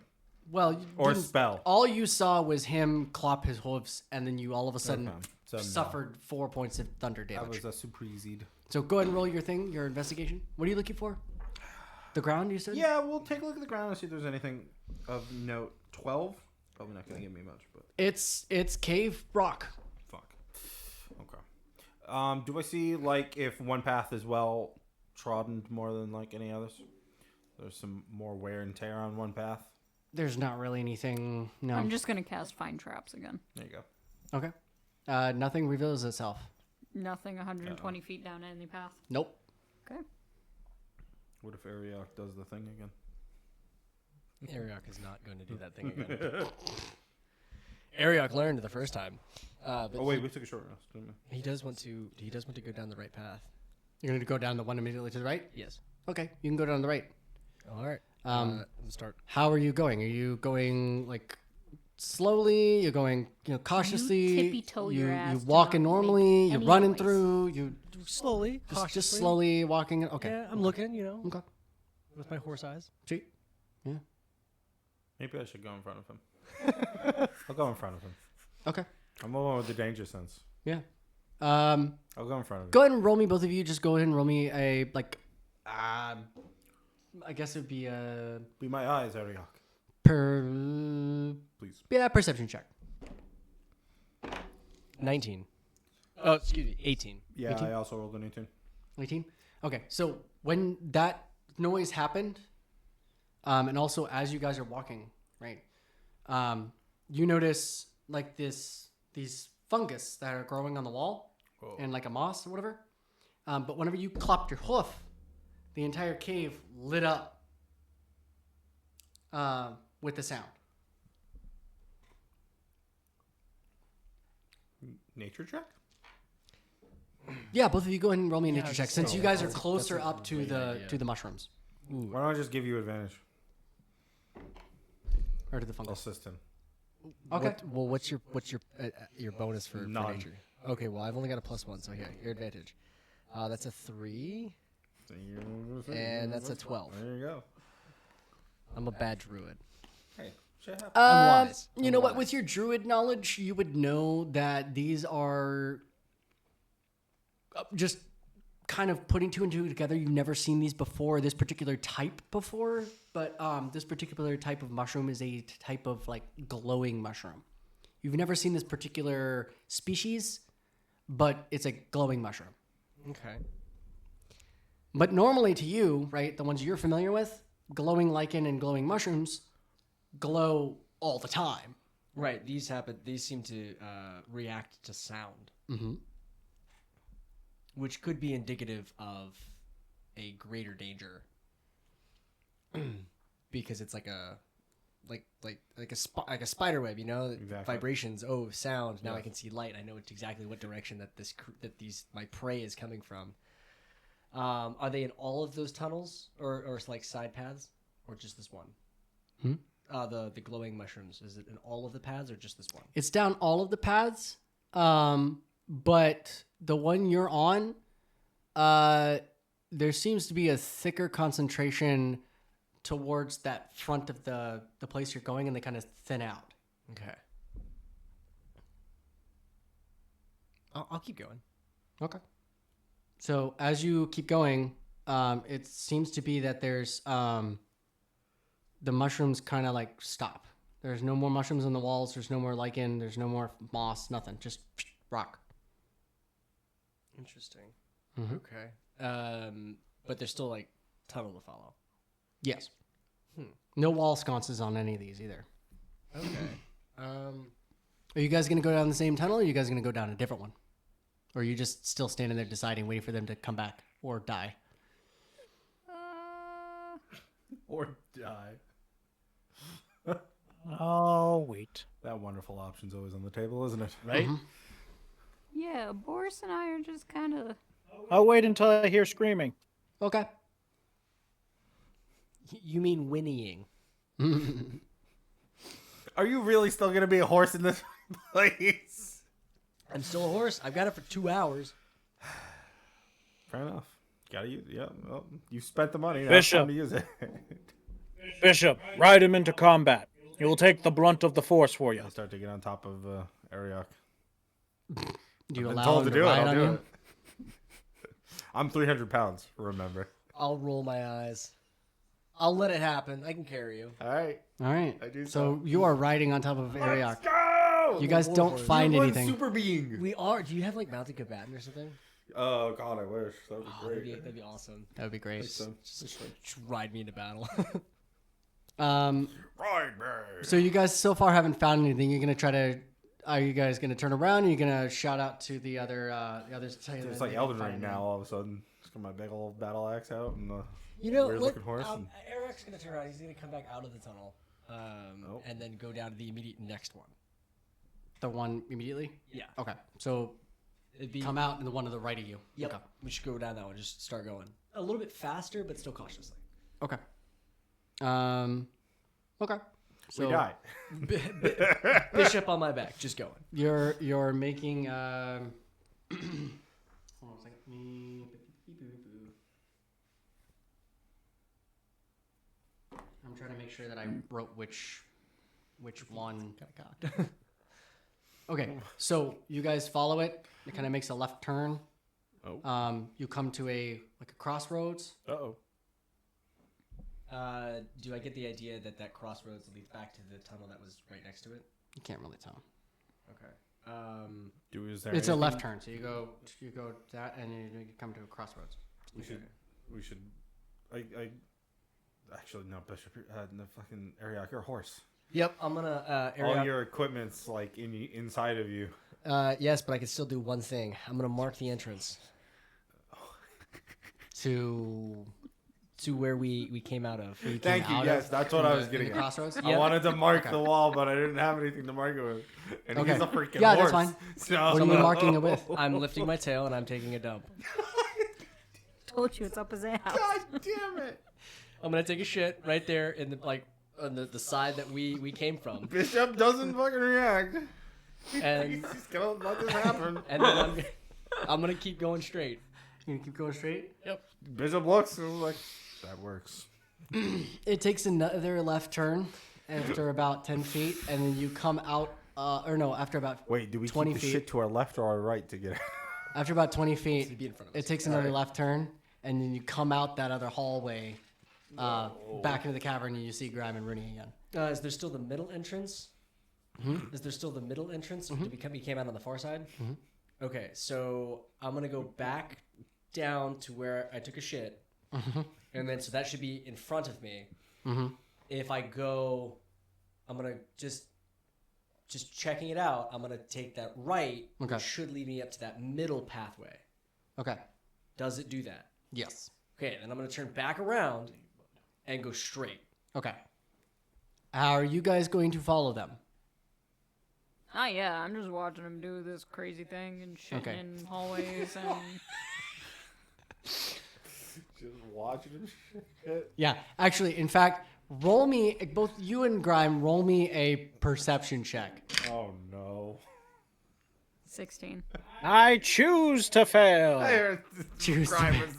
well, you Or didn't- spell. All you saw was him clop his hooves, and then you all of a sudden Okay. So, no. suffered 4 points of thunder That damage. was a super easy. So go ahead and roll your thing, your investigation. What are you looking for? The ground, you said? Yeah, we'll take a look at the ground and see if there's anything of note. 12? Probably not going to give me much, but It's cave rock. fuck. Okay. Do I see, like, if one path is well trodden more than, like, any others? There's some more wear and tear on one path. There's not really anything. No. I'm just gonna cast find traps again. There you go. Okay. Nothing reveals itself. Nothing 120 feet down any path. Nope. Okay. What if Ariok does the thing again? Ariok is not going to do that thing again. Ariok learned the first time. But Oh, wait, we took a short rest, didn't we? he does want to. He does want to go down the right path. You're going to go down the one immediately to the right? Yes. Okay, you can go down the right. All right. Let's start. How are you going? Are you going like slowly? You're going, cautiously. tippy-toe your you ass to walking not make normally. You're any running noise. through. You Slowly, just slowly walking. Okay. Yeah, I'm looking. You know, Okay. with my horse eyes. Sweet. Maybe I should go in front of him. I'll go in front of him. Okay. I'm the one with the danger sense. Yeah. I'll go in front of him. Go ahead and roll me, both of you. Just go ahead and roll me a I guess it would be a Be my eyes, Ariok. Please. perception check. 19. Oh, excuse me, 18. Yeah, 18? I also rolled an 18. 18. Okay, so when that noise happened, and also as you guys are walking, right, you notice like these fungus that are growing on the wall, Oh. and like a moss or whatever. But whenever you clopped your hoof, the entire cave lit up with the sound. Nature check? Yeah, both of you go ahead and roll me a nature was check just since saying, you guys are that's a closer up to great the idea. to the mushrooms Why don't I just give you advantage? or to the I'll fungus. assist him. Okay. What's your bonus for None. nature? Okay, well I've only got a +1, so yeah, your advantage. That's a 3, and that's a 12. There you go. I'm a bad druid. Hey, shit happens. I'm wise. You know what? With your druid knowledge, you would know that these are just kind of putting two and two together. You've never seen these before, this particular type before, but this particular type of mushroom is a type of like glowing mushroom. You've never seen this particular species, but it's a glowing mushroom. Okay. But normally to you, right, the ones you're familiar with, glowing lichen and glowing mushrooms glow all the time. Right. These happen. These seem to react to sound, which could be indicative of a greater danger, because it's like a spider web, you know, Exactly. vibrations. Oh, sound. Now I can see light. I know it's exactly what direction that my prey is coming from. Are they in all of those tunnels, or like side paths, or just this one? The glowing mushrooms. Is it in all of the paths or just this one? It's down all of the paths, but the one you're on, there seems to be a thicker concentration towards that front of the place you're going, and they kind of thin out. Okay. I'll keep going. Okay. So as you keep going, it seems to be that there's the mushrooms kind of like stop. There's no more mushrooms on the walls. There's no more lichen. There's no more moss. Nothing. Just rock. Interesting. Okay. But there's still like tunnel to follow. Yes. No wall sconces on any of these either. Okay. Are you guys going to go down the same tunnel, or are you guys going to go down a different one? Or are you just still standing there deciding, waiting for them to come back or die? Or die. Oh, wait. That wonderful option's always on the table, isn't it? Right. Yeah, Boris and I are just kind of. I'll wait until I hear screaming. Okay. You mean whinnying? Are you really still gonna be a horse in this place? I'm still a horse. I've got it for 2 hours. Fair enough. Gotta use. Yeah. Well, you spent the money. Now Bishop. It's time to use it. Bishop, ride him into combat. He will take the brunt of the force for you. I start to get on top of Ariok. Do you Been allow told him to to do it. ride I'll on do you? it. I'm 300 pounds. Remember. I'll roll my eyes. I'll let it happen. I can carry you. All right. All right. I do So you are riding on top of Ariok. Go! You guys don't find anything. Super being. We are. Do you have like mounted combatant or something? Oh God, I wish that would be Oh, great. that'd be awesome. That would be great. Just ride me into battle. Um, Right, man. so you guys so far haven't found anything. You're gonna try to. Are you guys gonna turn around? Are you gonna shout out to the others? To tell you It's that like they Elden find Ring anything? now. All of a sudden, just got my big old battle axe out and You know, weird-looking horse. Eric's gonna turn around. He's gonna come back out of the tunnel, and then go down to the immediate next one. The one immediately. Yeah. Okay. So It'd be. come out and the one to the right of you. Yep. We should go down that one. Just start going a little bit faster, but still cautiously. Okay. Okay. So we die. Bishop on my back, just going. You're making. Hold on a second. I'm trying to make sure that I wrote which one. Okay, so you guys follow it. It kind of makes a left turn. Oh. You come to a crossroads. Uh-oh. Do I get the idea that crossroads leads back to the tunnel that was right next to it? You can't really tell. Okay. Is there It's a anything- left turn, so you go that, and you come to a crossroads. We should. I actually no, Bishop. No fucking Ariok, you're a horse. Yep. I'm gonna. All your equipment's like inside of you. Yes, but I can still do one thing. I'm gonna mark the entrance to where we came out of. Thank you. Yes, that's what I was getting at. Crossroads. I wanted to mark the wall, but I didn't have anything to mark it with. And Okay. he's a freaking Yeah, horse. that's fine. So, What are you marking it with? I'm lifting my tail and I'm taking a dump. Told you it's up his ass. God damn it. I'm gonna take a shit right there in the on the side that we came from, Bishop doesn't fucking react. and He's gonna let this happen. and then I'm gonna keep going straight. You keep going straight? Yep. Bishop looks and was like, that works. It takes another left turn after about 10 feet, and then you come out, after about Wait, do we 20 keep the feet. shit to our left or our right to get it? After about 20 feet, be in front of it us. takes another left turn, and then you come out that other hallway back into the cavern, and you see Grime and Rooney again. Is there still the middle entrance? Is there still the middle entrance? Did we came out on the far side? Okay, so I'm gonna go back down to where I took a shit, and then so that should be in front of me. If I go, I'm gonna just checking it out. I'm gonna take that right, Okay. which should lead me up to that middle pathway. Okay. Does it do that? Yes. Okay, then I'm gonna turn back around and go straight. Okay. Are you guys going to follow them? Oh yeah, I'm just watching him do this crazy thing and shitting Okay. in hallways and Just watching him shit. Yeah. Actually, in fact, roll me, both you and Grime, roll me a perception check. Oh no. 16. I choose to fail. Choose to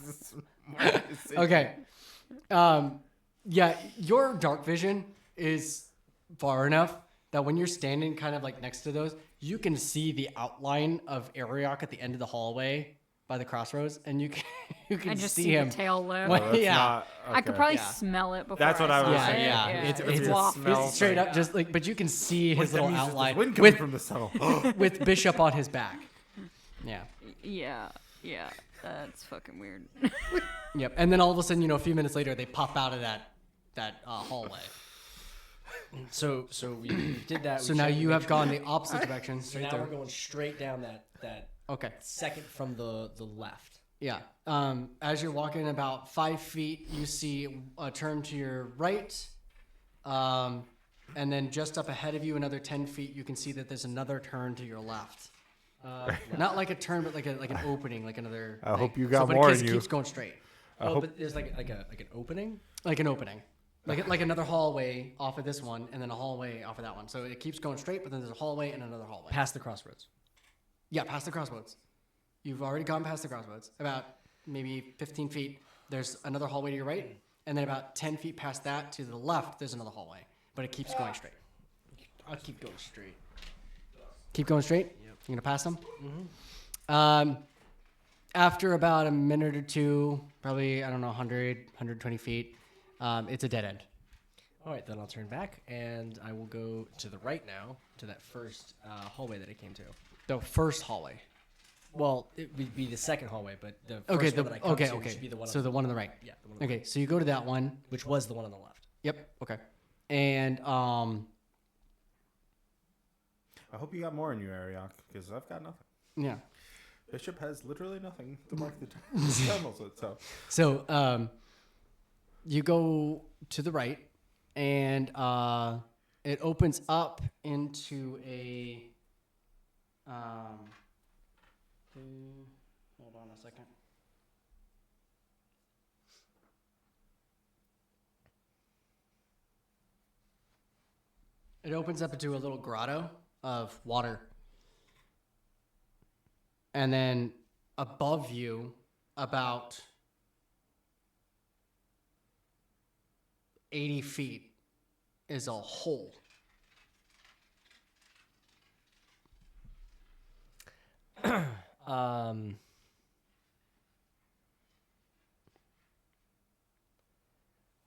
Okay. Yeah, your dark vision is far enough that when you're standing kind of like next to those, you can see the outline of Ariok at the end of the hallway by the crossroads, and you can I just see see him. the tail lift. Well, That's yeah. not- I could okay. probably Yeah. smell it before. That's what I was saw saying. it. Yeah. It's waft. smell It's straight thing. up just like, but you can see his That little means there's outline wind coming with from the tunnel. with Bishop on his back. Yeah. Yeah, that's fucking weird. Yep. And then all of a sudden, a few minutes later, they pop out of that hallway. So we did that. So we now checked to you make have sure- gone the opposite direction. So Straight now we're through. going straight down that Okay. second from the left. Yeah. As you're walking about 5 feet, you see a turn to your right. And then just up ahead of you, another 10 feet, you can see that there's another turn to your left. Not like a turn, but like an opening, like another. I thing. hope you got but more it in you. keeps going straight, Oh, but there's like an opening. like an opening, like another hallway off of this one, and then a hallway off of that one. So it keeps going straight, but then there's a hallway and another hallway. Past the crossroads. Yeah, past the crossroads. You've already gone past the crossroads. About maybe 15 feet, there's another hallway to your right, and then about 10 feet past that to the left, there's another hallway. But it keeps going straight. I'll keep going straight. Keep going straight? Yep. You're gonna pass them? After about a minute or two, probably, 100, 120 feet, it's a dead end. All right, then I'll turn back and I will go to the right now to that first hallway that I came to. The first hallway. Well, it would be the second hallway, but the first Okay, one that I come okay. to should be the one. So the one on the right. Yeah, the one on the Okay, so you go to that one. which was the one on the left. Yep. Okay. And I hope you got more in you, Ariok, because I've got nothing. yeah. Bishop has literally nothing to mark the tunnels with, so. So you go to the right, and it opens up into a. Hold on a second. It opens up into a little grotto of water. And then above you, about 80 feet, is a hole.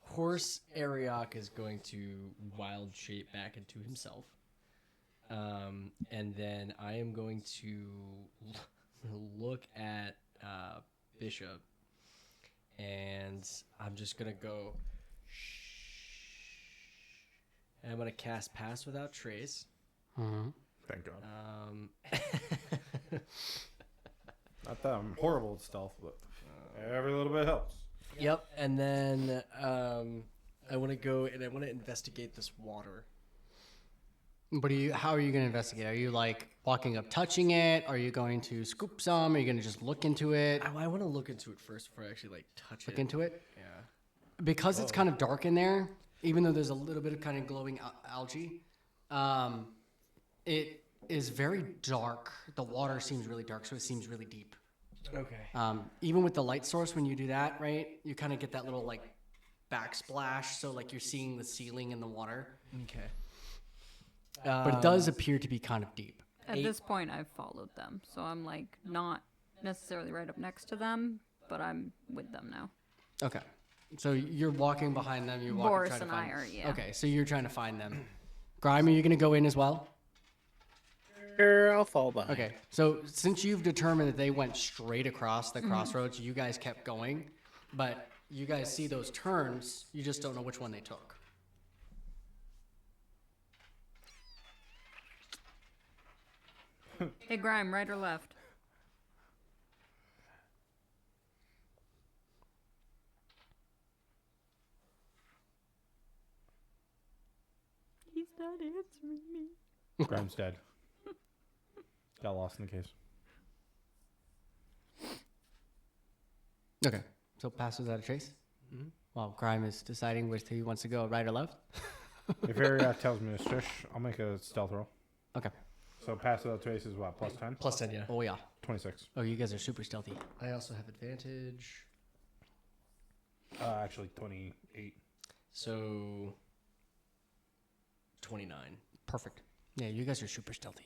Horse Ariok is going to wild shape back into himself. And then I am going to look at Bishop, and I'm just going to go, and I'm going to cast Pass Without Trace. Thank God. Um, Not that I'm horrible at stealth, but every little bit helps. Yep, and then I want to go and I want to investigate this water. But how are you going to investigate? Are you like walking up, touching it? Are you going to scoop some? Are you going to just look into it? I want to look into it first before I actually like touch Look it. into it? Yeah. Because it's kind of dark in there, even though there's a little bit of kind of glowing algae, it is very dark. The water seems really dark, so it seems really deep. Okay. Even with the light source, when you do that, right, you kind of get that little like backsplash, so like you're seeing the ceiling in the water. Okay. But it does appear to be kind of deep. At this point, I've followed them, so I'm like not necessarily right up next to them, but I'm with them now. Okay. So you're walking behind them. You're walking, Boris trying to and find. I are, yeah. Okay, so you're trying to find them. Grime, are you gonna go in as well? Sure, I'll fall behind. Okay. So since you've determined that they went straight across the crossroads, you guys kept going, but you guys see those turns. You just don't know which one they took. Hey, Grime, right or left? He's not answering me. Grime's dead. Got lost in the case. Okay. So pass without a trace. While Grime is deciding which he wants to go, right or left. If Ariak tells me to shush, I'll make a stealth roll. Okay. So pass without trace is what, plus 10? Plus 10, yeah. Oh yeah. 26. Oh, you guys are super stealthy. I also have advantage. Actually, 28. So 29. Perfect. Yeah, you guys are super stealthy.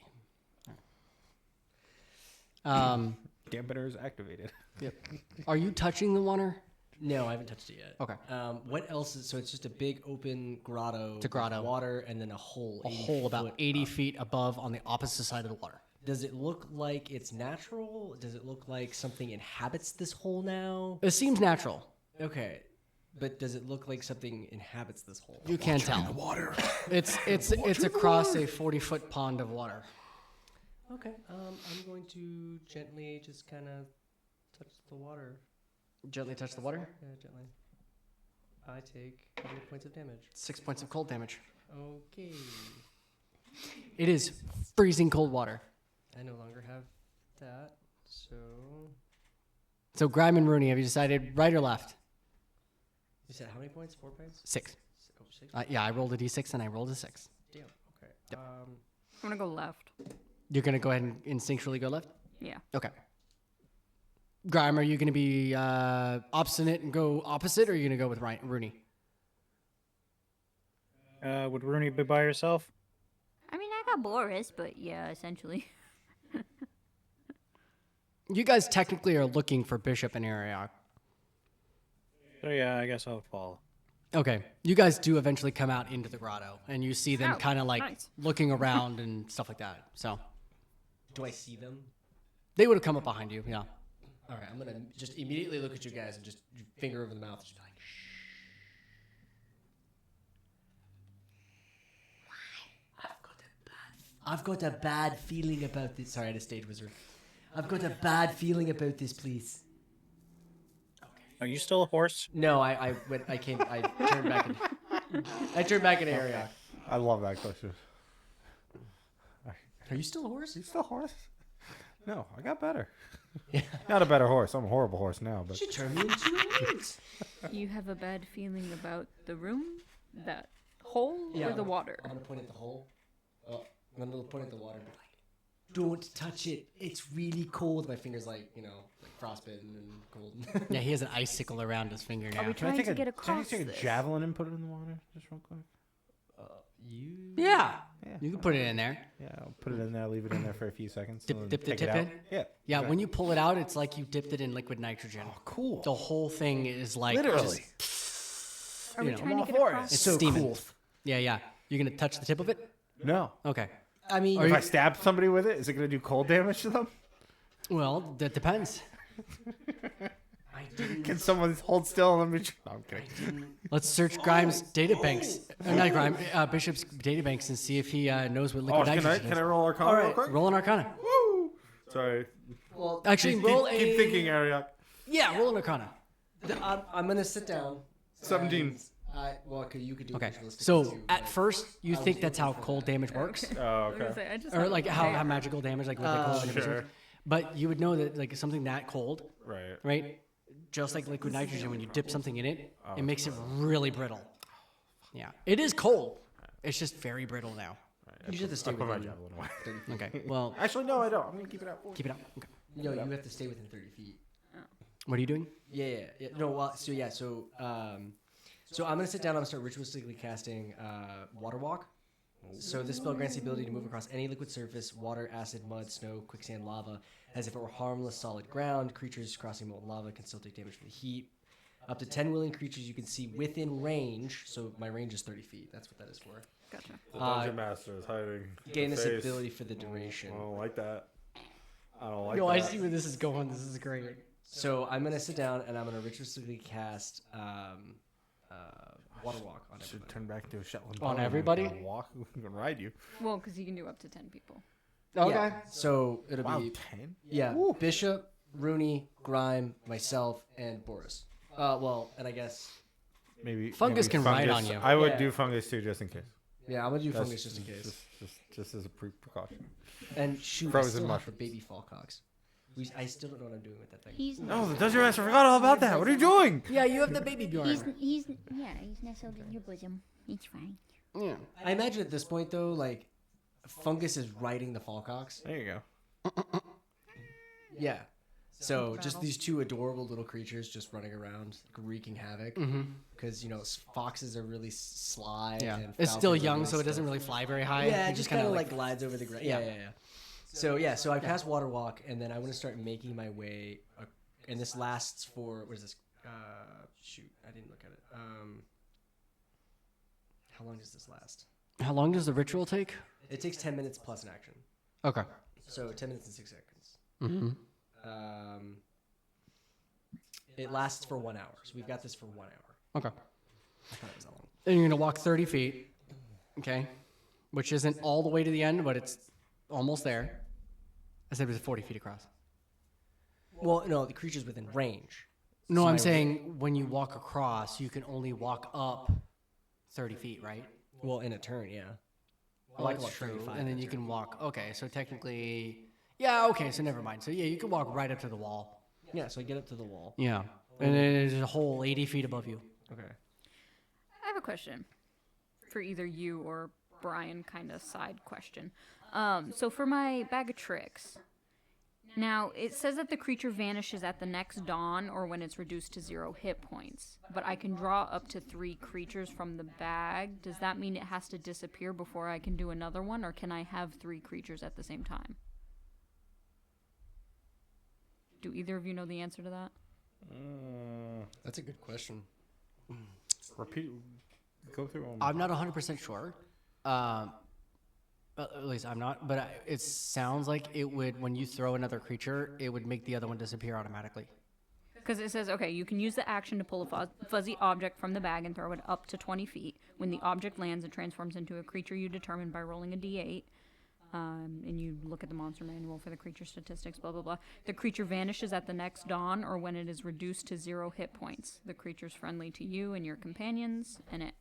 Dampener is activated. Yep. Are you touching the water? No, I haven't touched it yet. Okay. What else is so it's just a big open grotto. It's a grotto. With water and then a hole. A 80 hole about foot 80 up. feet above on the opposite side of the water. Does it look like it's natural? Does it look like something inhabits this hole now? It seems natural. Okay. But does it look like something inhabits this hole? You can't tell. Water. It's across a 40-foot pond of water. Okay. I'm going to gently just kind of touch the water. Gently touch the water. Yeah, gently. I take how many points of damage? 6 points of cold damage. Okay. It is freezing cold water. I no longer have that, so So Grime and Rooney, have you decided right or left? you said how many points? 4 points? 6. Oh, 6. Yeah, I rolled a d6 and I rolled a 6. Damn. Okay. Yep. I'm gonna go left. You're gonna go ahead and instinctually go left. Yeah. Okay. Grime, are you gonna be obstinate and go opposite, or are you gonna go with Rooney? Would Rooney be by herself? I mean, I got Boris, but yeah, essentially. You guys technically are looking for Bishop and Ariok. So yeah, I guess I'll follow. Okay. You guys do eventually come out into the grotto, and you see them Oh, kind of like nice. looking around and stuff like that. So Do I see them? they would have come up behind you. Yeah. All right. I'm gonna just immediately look at you guys and just finger over the mouth, just be like, shh. I've got a bad feeling about this. Sorry, I had a stage wizard. I've got a bad feeling about this, please. Are you still a horse? No, I turned back in. I turned back into Ariok. I love that question. Are you still a horse? You still a horse? No, I got better. Not a better horse. I'm a horrible horse now, but You turned me into a newt. You have a bad feeling about the room, that hole, or the water? I'm gonna point at the hole. I'm gonna point at the water and be like, "Don't touch it. It's really cold." My fingers like frostbitten and cold. Yeah, he has an icicle around his finger now. we can I trying take to a get can I across take a this? javelin and put it in the water just real quick? You? Yeah. Yeah. You can put it in there. Yeah, I'll put it in there, leave it in there for a few seconds. Dip- and then dip the take it tip out. in? Yeah. Yeah, exactly. when you pull it out, it's like you dipped it in liquid nitrogen. Oh, cool. The whole thing is like Literally. just, Are you we know, trying to get for it. across? it's so steaming. cool. Yeah, yeah. You're gonna touch the tip of it? No. Okay. I mean, If I stab somebody with it, is it going to do cold damage to them? Well, that depends. I didn't. Can someone hold still and let me? No, I'm kidding. Let's search Grimes' databanks. Not Grimes, Bishop's databanks and see if he knows what Oh, liquid can I nitrogen is. roll Arcana real quick? Roll an Arcana. Woo! Sorry. Well, Actually, Keep, roll keep thinking, Ariok. Yeah, roll an Arcana. I'm gonna sit down. 17. Well, you could do. Okay. ritualistic So too, at but- first, you think that's how cold damage works, Oh, I was gonna okay. say, I just or have like a how hair. magical damage, like with the cold damage Sure. works. But you would know that like something that cold, Right. right? Just like liquid nitrogen, when you dip something in it, it makes it really brittle. Yeah, it is cold. It's just very brittle now. You should have to stay I'll put my with him. javelin away. Okay. Well, Actually, no, I don't. I'm going to keep it out. keep it up. Okay. No, you have to stay within 30 feet. What are you doing? Yeah. No, well, so I'm gonna sit down. I'm gonna start ritualistically casting Water Walk. So this spell grants the ability to move across any liquid surface, water, acid, mud, snow, quicksand, lava, as if it were harmless solid ground. Creatures crossing molten lava can still take damage from the heat. Up to 10 willing creatures you can see within range. So my range is 30 feet. That's what that is for. Gotcha. The Dungeon Master is hiding. Gain the this face. ability for the duration. I don't like that. I don't like Yo, that. I see where this is going. This is great. So I'm gonna sit down and I'm gonna ritualistically cast Water Walk on Should everybody. turn back into a Shetland On pony. everybody? We can walk. We can ride you. Well, because you can do up to 10 people. Okay. Yeah. So it'll Wow, be 10? yeah. Bishop, Rooney, Grime, myself, and Boris. And I guess Maybe Fungus maybe can ride Fungus. on you. I would Yeah. do Fungus too, just in case. yeah, I'm gonna do That's fungus just in case. Just as a precaution. And shoot, I Frozen still have the mushrooms. baby Fallcocks. I still don't know what I'm doing with that thing. He's No, the Dungeon Master forgot all about that. What are you doing? Yeah, you have the baby Bjorn. he's nestled in your bosom. It's fine. Yeah. I imagine at this point though, like fungus is riding the Fallcocks. There you go. Yeah. So just these two adorable little creatures just running around wreaking havoc. Because foxes are really sly. Yeah. And It's still falcons are young, really so it doesn't stealthy. really fly very high. Yeah, It it just kind of like like glides over the ground. Yeah. So I cast Water Walk, and then I want to start making my way. And this lasts for what is this? Shoot, I didn't look at it. How long does this last? How long does the ritual take? It takes 10 minutes plus an action. Okay. So 10 minutes and 6 seconds. Mm-hmm. It lasts for 1 hour. So we've got this for 1 hour. Okay. I thought it was that long. And you're gonna walk 30 feet. Okay. Which isn't all the way to the end, but it's almost there. I said it was 40 feet across. Well, no, the creature's within range. No, So I'm my- saying when you walk across, you can only walk up 30 feet, right? Well, in a turn, yeah. Oh, like that's about true. 35 And then in a you turn. can walk. Okay, so technically, yeah. Okay, so never mind. So yeah, you can walk right up to the wall. Yeah, so I get up to the wall. Yeah, and then there's a whole 80 feet above you. Okay. I have a question for either you or Brian, kind of side question. So for my bag of tricks, now it says that the creature vanishes at the next dawn or when it's reduced to 0 hit points, but I can draw up to 3 creatures from the bag. Does that mean it has to disappear before I can do another one, or can I have 3 creatures at the same time? Do either of you know the answer to that? That's a good question. Repeat. Go through them. I'm not 100% sure. At least I'm not. But it sounds like it would, when you throw another creature, it would make the other one disappear automatically. Because it says, okay, you can use the action to pull a fuzzy object from the bag and throw it up to 20 feet. When the object lands, it transforms into a creature you determine by rolling a d8. And you look at the monster manual for the creature statistics, blah, blah, blah. The creature vanishes at the next dawn or when it is reduced to 0 hit points. The creature's friendly to you and your companions, and it...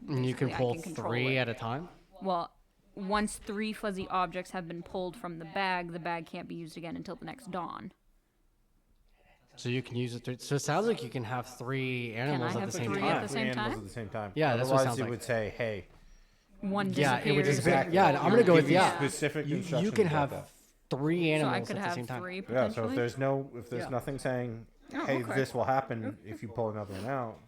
And you can basically, I pull can control 3 it. at a time. Well, once 3 fuzzy objects have been pulled from the bag can't be used again until the next dawn. So you can use it. So it sounds like you can have 3 animals at have the same 3 time. at the same animals time? at the same time. Yeah, that's what it Otherwise, sounds it like. would say, "Hey." One Yeah, it would disappears. exactly. Yeah, I'm gonna go with Give you yeah. specific You instructions can about have that. 3 So animals I could at the have same time. 3 Yeah. potentially? So if there's Yeah. nothing saying, Oh, "Hey, okay. this will happen if you pull another one out,"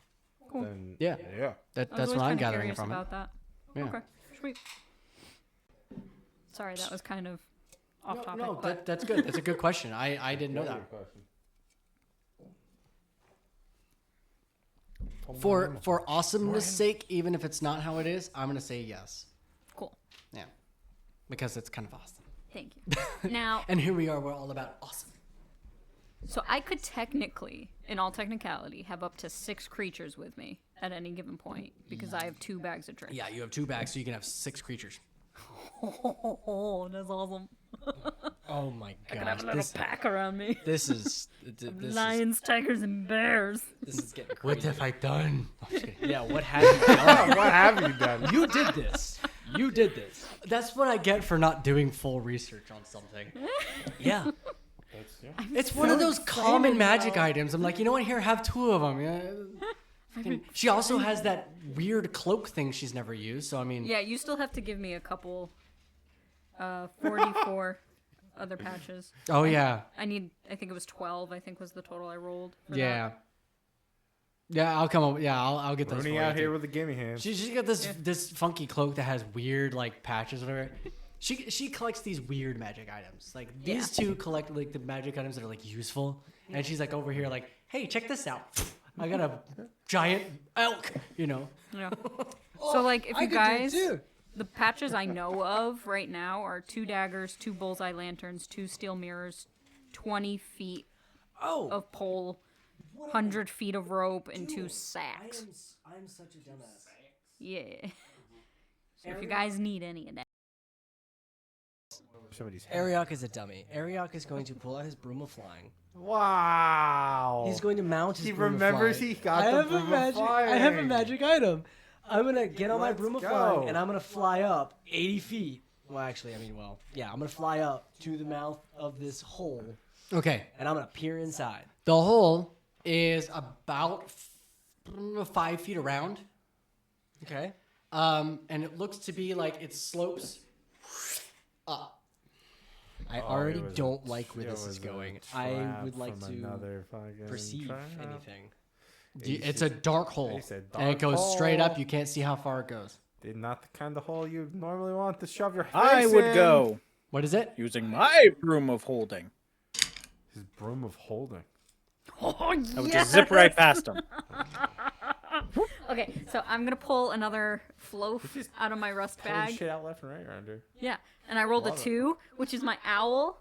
Cool. then Yeah. yeah. I was That's always what I'm kinda gathering curious from it. about that. Yeah. Okay, sweet. Sorry, that was kind of off topic. No, but that's good. That's a good question. I didn't know that. For awesomeness sake, even if it's not how it is, I'm gonna say yes. cool. Yeah, because it's kind of awesome. Thank you. Now, And here we are. We're all about awesome. so I could technically, in all technicality, have up to 6 creatures with me at any given point because I have 2 bags of tricks. Yeah, you have 2 bags, so you can have 6 creatures. Oh, that's awesome. Oh my I can have gosh. a little pack around me. This is Lions, tigers, and bears. this is getting What crazy. have I done? Yeah, what have you done? What have you done? You did this. You did this. That's what I get for not doing full research on something. Yeah. It's one of those common magic items. I'm like, you know what? Here, have 2 of them. Yeah. Fucking- She also has that weird cloak thing she's never used. So I mean, Yeah, you still have to give me a couple. 44. other patches. Oh yeah, I think it was 12. I think was the total I rolled. For yeah, yeah. I'll come up. Yeah, I'll get those. Rooney for out you, here too. with the gimme hands. She's got this funky cloak that has weird like patches or whatever. She collects these weird magic items. Like these two collect like the magic items that are like useful, and she's like over here like, hey, check this out. I got a giant elk, you know. Yeah. So like, if I you could do it guys, too. the patches I know of right now are 2 daggers, 2 bullseye lanterns, 2 steel mirrors, 20 feet Oh, of pole, 100 feet of rope, and 2 sacks. I'm such a dumbass. Yeah. So if you guys need any of that. Somebody's head. Ariok is a dummy. Ariok is going to pull out his broom of flying. Wow. He's going to mount his He broom remembers of flying. he got the broom of flying. I have a magic item. I'm going to get on my Let's broom of go. flying, and I'm going to fly up 80 feet. Well, actually, I'm going to fly up to the mouth of this hole, Okay. and I'm going to peer inside. The hole is about 5 feet around. Okay? And it looks to be like it slopes up. I Oh, already it was don't like where it this is was a going. I trap would like from to another fucking perceive trap. anything. It's a dark hole. He said And it dark goes straight up. hole. You can't see how far it goes. Did not the kind of hole you normally want to shove your face I would in. go What is it? using my broom of holding. His broom of holding. I would just zip right past him. Okay, so I'm gonna pull another floaf just out of my rust Pulling bag. shit out left and right around here. Yeah, and I rolled a Love it. 2, which is my owl,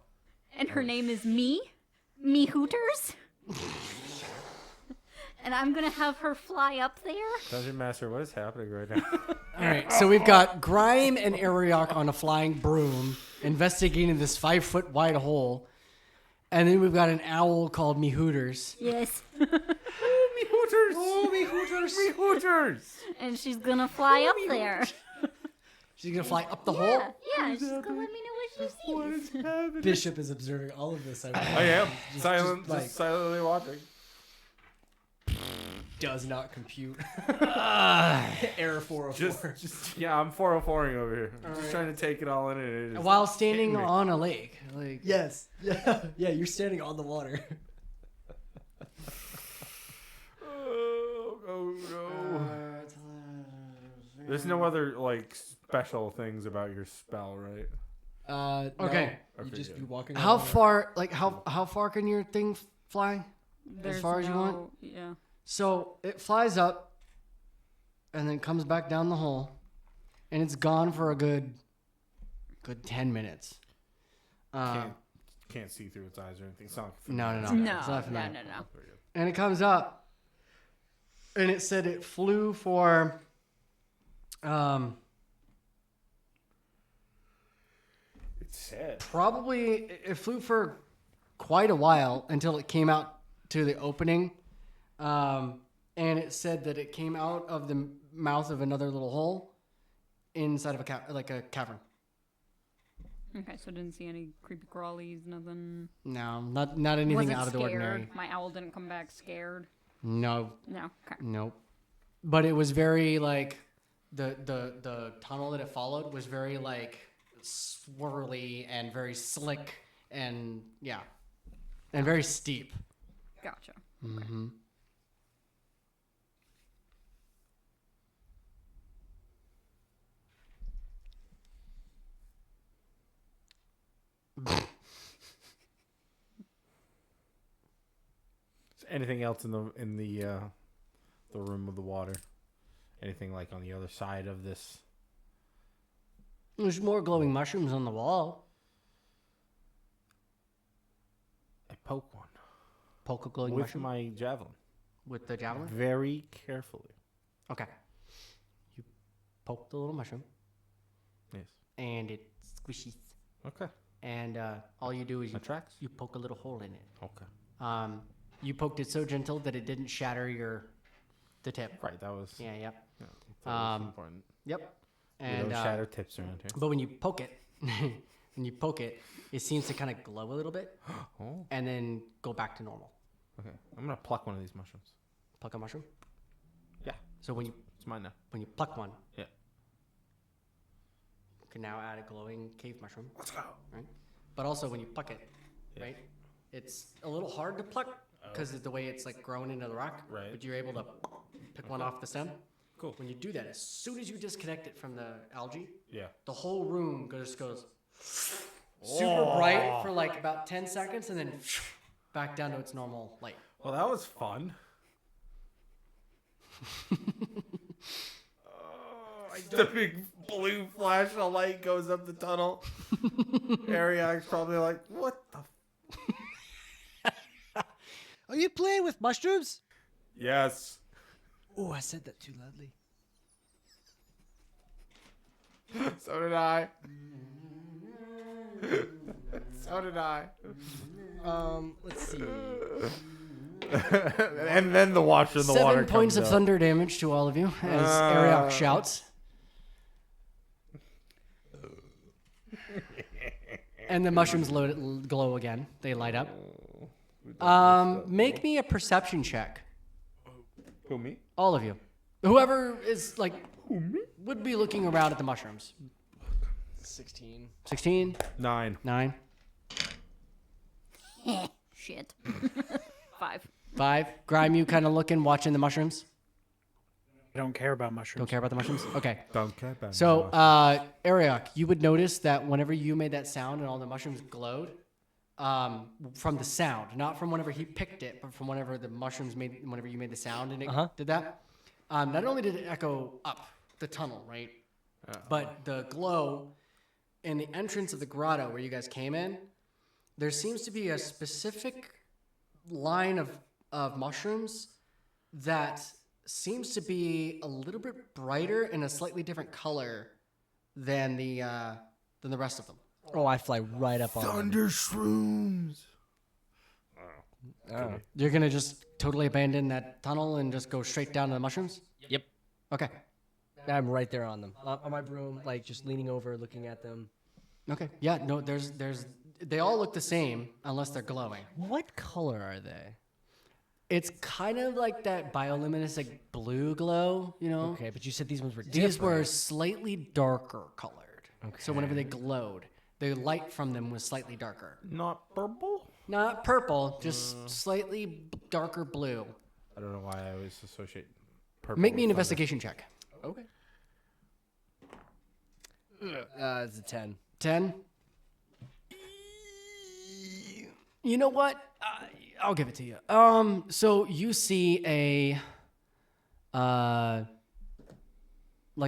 and her name is Me Hooters. And I'm gonna have her fly up there. Dungeon Master, what is happening right now? All right. So we've got Grime and Ariok on a flying broom investigating this 5 foot wide hole. And then we've got an owl called Me Hooters. Yes. Me Hooters! Oh, me Hooters! Me Hooters! And she's gonna fly up there. She's going to fly up the hole. Yeah, she's gonna let me know what she sees. Bishop is observing all of this. I am. just like- Just silently watching. Does not compute. Error 404. Yeah, I'm 404ing over here. I'm just trying to take it all in and it is While standing hitting me. on a lake. Like, Yes. Yeah, you're standing on the water. Oh no. There's no other like special things about your spell, right? Okay. No. You Okay, just good. be walking. How on water. far, like, how far can your thing fly? There's far as you want? no- Yeah. So it flies up and then comes back down the hole, and it's gone for a good 10 minutes. Can't see through its eyes or anything. It's not like No. No, It's not no, familiar. no. And it comes up, and it said it flew for, It's sad. probably it flew for quite a while until it came out to the opening, and it said that it came out of the mouth of another little hole inside of a cavern. Okay, so didn't see any creepy crawlies, nothing. No, not anything Was it out of the scared? ordinary. My owl didn't come back scared. No, No. Okay. nope. But it was very like the tunnel that it followed was very like swirly and very slick and yeah, and very steep. Gotcha. Mm-hmm. Is anything else in the room of the water? Anything like on the other side of this? There's more glowing mushrooms on the wall. I poke one Poke a glowing with mushroom my javelin with the javelin. very carefully. Okay. You poke the little mushroom Yes. and it squishes. Okay. And all you do is you Attracts. you poke a little hole in it. Okay. You poked it so gentle that it didn't shatter the tip. Right. That was. Yeah, yep. Yeah, that was Um, important. Yep. We And don't shatter tips around here. but when you poke it, it seems to kind of glow a little bit Oh. and then go back to normal. Okay. I'm gonna pluck one of these mushrooms. Pluck a mushroom. Yeah. So when It's mine now. you pluck one, Yeah. you can now add a glowing cave mushroom. Let's go. Right. but also when you pluck it, right? It's a little hard to pluck because of the way it's like grown into the rock. Right. But you're able to pick one off the stem. Cool. When you do that, as soon as you disconnect it from the algae, Yeah. the whole room just goes super bright for like about 10 seconds and then back down to its normal light. Well, that was fun. The big blue flash of light goes up the tunnel. Ariak's probably like, what the? Are you playing with mushrooms? Yes. Oh, I said that too loudly. So did I. So did I. Let's see. And then the watcher in the water 7 points comes of up. thunder damage to all of you as Ariok shouts. And the mushrooms glow again. They light up. Make me a perception check. Who, me? All of you. Whoever is like would be looking around at the mushrooms. 16. 16, 9. 9, Shit. 5. 5. Grime, you kind of looking, watching the mushrooms. I don't care about mushrooms. Don't care about the mushrooms? Okay. Don't care about So, Ariok, you would notice that whenever you made that sound and all the mushrooms glowed, from the sound, not from whenever he picked it, but from whenever the mushrooms made, whenever you made the sound and it did that. Not only did it echo up the tunnel, right, but the glow in the entrance of the grotto where you guys came in, there seems to be a specific line of mushrooms that seems to be a little bit brighter and a slightly different color than the rest of them. Oh, I fly right up on them. Thunder shrooms. Oh. You're gonna just totally abandon that tunnel and just go straight down to the mushrooms? Yep. Okay. I'm right there on them. On my broom, like just leaning over, looking at them. Okay. Yeah. No. There's. They all look the same unless they're glowing. What color are they? It's kind of like that bioluminescent blue glow, you know. Okay, but you said these ones were different. These were slightly darker colored. So whenever they glowed, the light from them was slightly darker. Not purple? Not purple, just slightly darker blue. I don't know why I always associate purple. Make me an with thunder. investigation check. Okay. It's a 10. 10. You know what? I'll give it to you. So you see like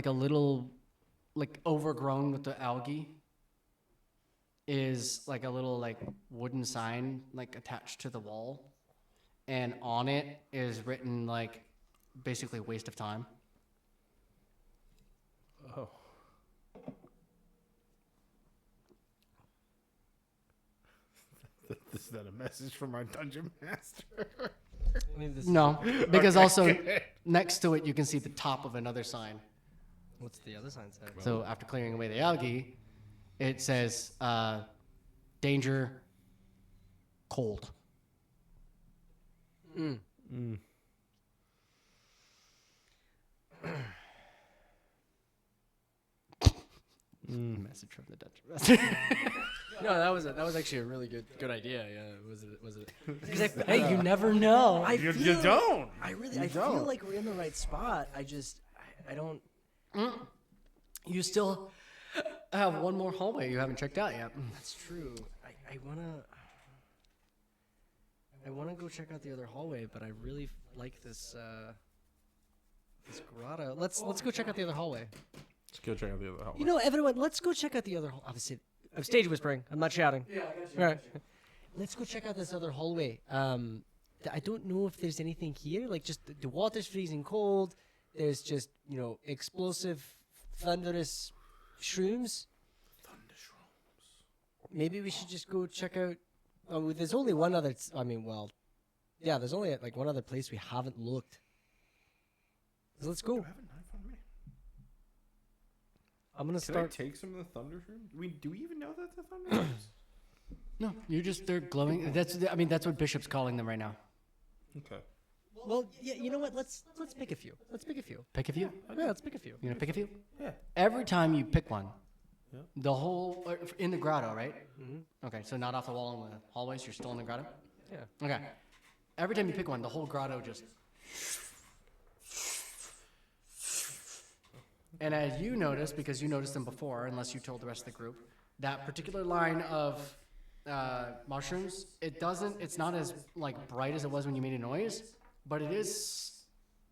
a little, like overgrown with the algae, is like a little like wooden sign like attached to the wall, and on it is written like basically waste of time. Oh. Is that a message from our dungeon master? No, because also next to it you can see the top of another sign. What's the other sign say? So after clearing away the algae, it says danger, cold. Message from the dungeon master. No, that was actually a really good idea. Yeah, was it? Hey, you never know. You don't. I feel like we're in the right spot. I don't. You still have one more hallway you haven't checked out yet. That's true. I wanna go check out the other hallway, but I really like this this grotto. Let's go check out the other hallway. Let's go check out the other hallway. You know, everyone, let's go check out the other. Obviously, I'm stage whispering. I'm not shouting. Yeah, I got you. All right. Let's go check out this other hallway. I don't know if there's anything here. Like, just the water's freezing cold. There's just explosive, thunderous shrooms. Maybe we should just go check out. Oh, there's only one other. There's only like one other place we haven't looked. So let's go. I'm gonna Can start. I take some of the thunder shrooms? Do we even know that's the thunder shrooms? No, they're glowing. That's what Bishop's calling them right now. Okay. Well, yeah. You know what? Let's pick a few. Let's pick a few. Pick a few. Yeah, let's pick a few. You gonna pick a few? Yeah. Every time you pick one, The whole in the grotto, right? Mm-hmm. Okay, so not off the wall in the hallways. You're still in the grotto. Yeah. Okay. Every time you pick one, the whole grotto just. And as you notice, because you noticed them before, unless you told the rest of the group, that particular line of mushrooms, it's not as like bright as it was when you made a noise, but it is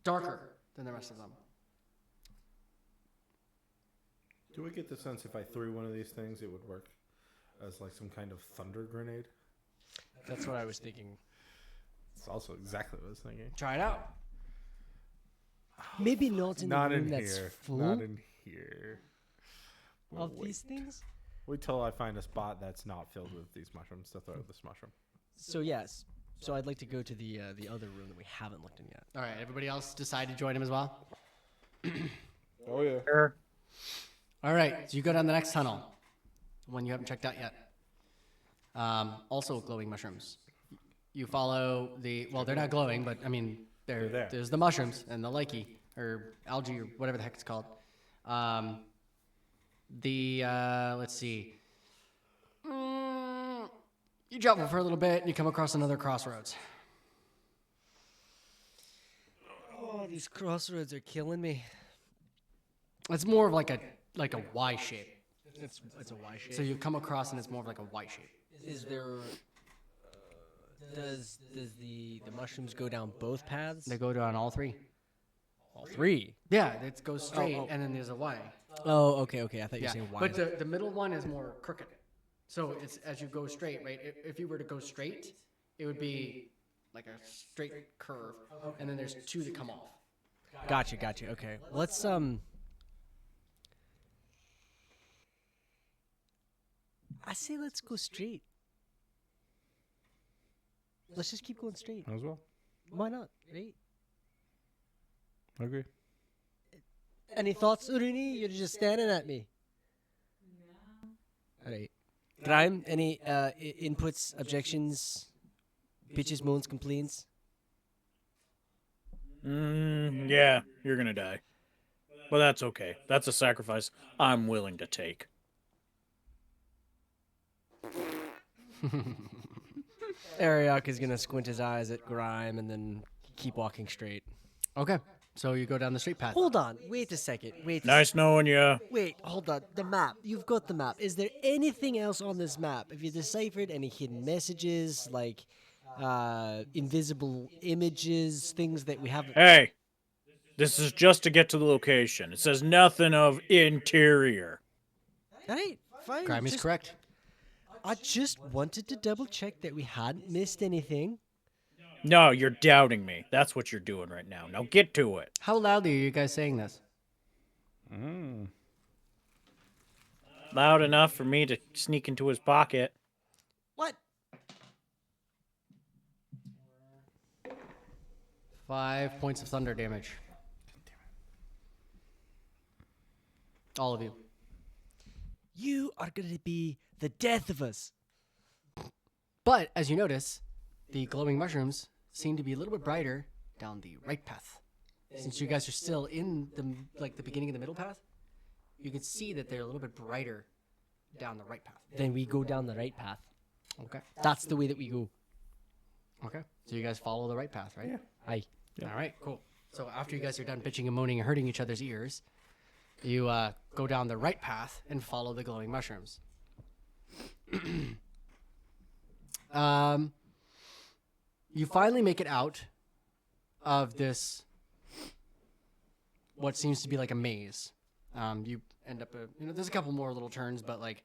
darker than the rest of them. Do I get the sense if I threw one of these things, it would work as like some kind of thunder grenade? That's what I was thinking. It's also exactly what I was thinking. Try it out. Maybe not in Not the room in that's here. full Not in here. of Wait. these things. Wait till I find a spot that's not filled with these mushrooms to throw this mushroom. So yes. So I'd like to go to the other room that we haven't looked in yet. All right, everybody else decide to join him as well? Oh yeah. Sure. All right, so you go down the next tunnel, one you haven't checked out yet. Also glowing mushrooms. You follow well, they're not glowing, but I mean, They're there. there's the mushrooms and the likey, or algae, or whatever the heck it's called. Let's see. You travel for a little bit, and you come across another crossroads. Oh, these crossroads are killing me. It's more of like a Y shape. It's a Y shape. So you come across, and it's more of like a Y shape. Is there? Does the mushrooms go down both paths? They go down all three. All three. Yeah, it goes straight, oh. and then there's a Y. Oh, okay. I thought you were Yeah, saying Y. but the middle one is more crooked. So it's as you go straight, right? If you were to go straight, it would be like a straight curve, and then there's two that come off. Gotcha. Okay. Let's I say let's go straight. Let's just keep going straight. As well. Why not? Right? I agree. Any thoughts, Urini? You're just staring at me. All right. Grime, any inputs, objections, bitches, moans, complaints? Yeah, you're gonna die. But that's okay. That's a sacrifice I'm willing to take. Ariok is gonna squint his eyes at Grime and then keep walking straight. Okay, so you go down the straight path. Hold on. Wait a second. Nice knowing you. Wait, hold on. The map. You've got the map. Is there anything else on this map? Have you deciphered any hidden messages, like invisible images, things that we haven't? Hey, this is just to get to the location. It says nothing of interior. All right, fine. Grime is just- correct. I just wanted to double check that we hadn't missed anything. No, you're doubting me. That's what you're doing right now. Now get to it. How loudly are you guys saying this? Loud enough for me to sneak into his pocket. What? 5 points of thunder damage. All of you. You are going to be the death of us. But as you notice, the glowing mushrooms seem to be a little bit brighter down the right path. Since you guys are still in the beginning of the middle path, you can see that they're a little bit brighter down the right path. Then we go down the right path. Okay. That's the way that we go. Okay. So you guys follow the right path, right? Yeah. Aye. All right, cool. So after you guys are done bitching and moaning and hurting each other's ears, you go down the right path and follow the glowing mushrooms. You finally make it out of this, what seems to be like a maze. You end up, there's a couple more little turns, but like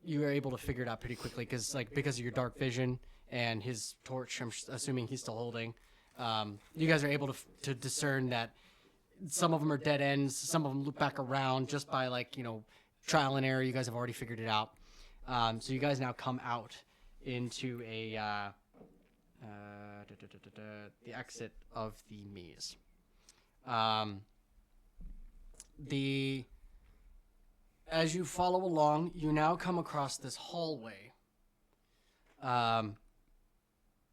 you are able to figure it out pretty quickly because of your dark vision and his torch. I'm assuming he's still holding. You guys are able to discern that some of them are dead ends, some of them loop back around just by trial and error. You guys have already figured it out. So you guys now come out into the exit of the maze. As you follow along, you now come across this hallway.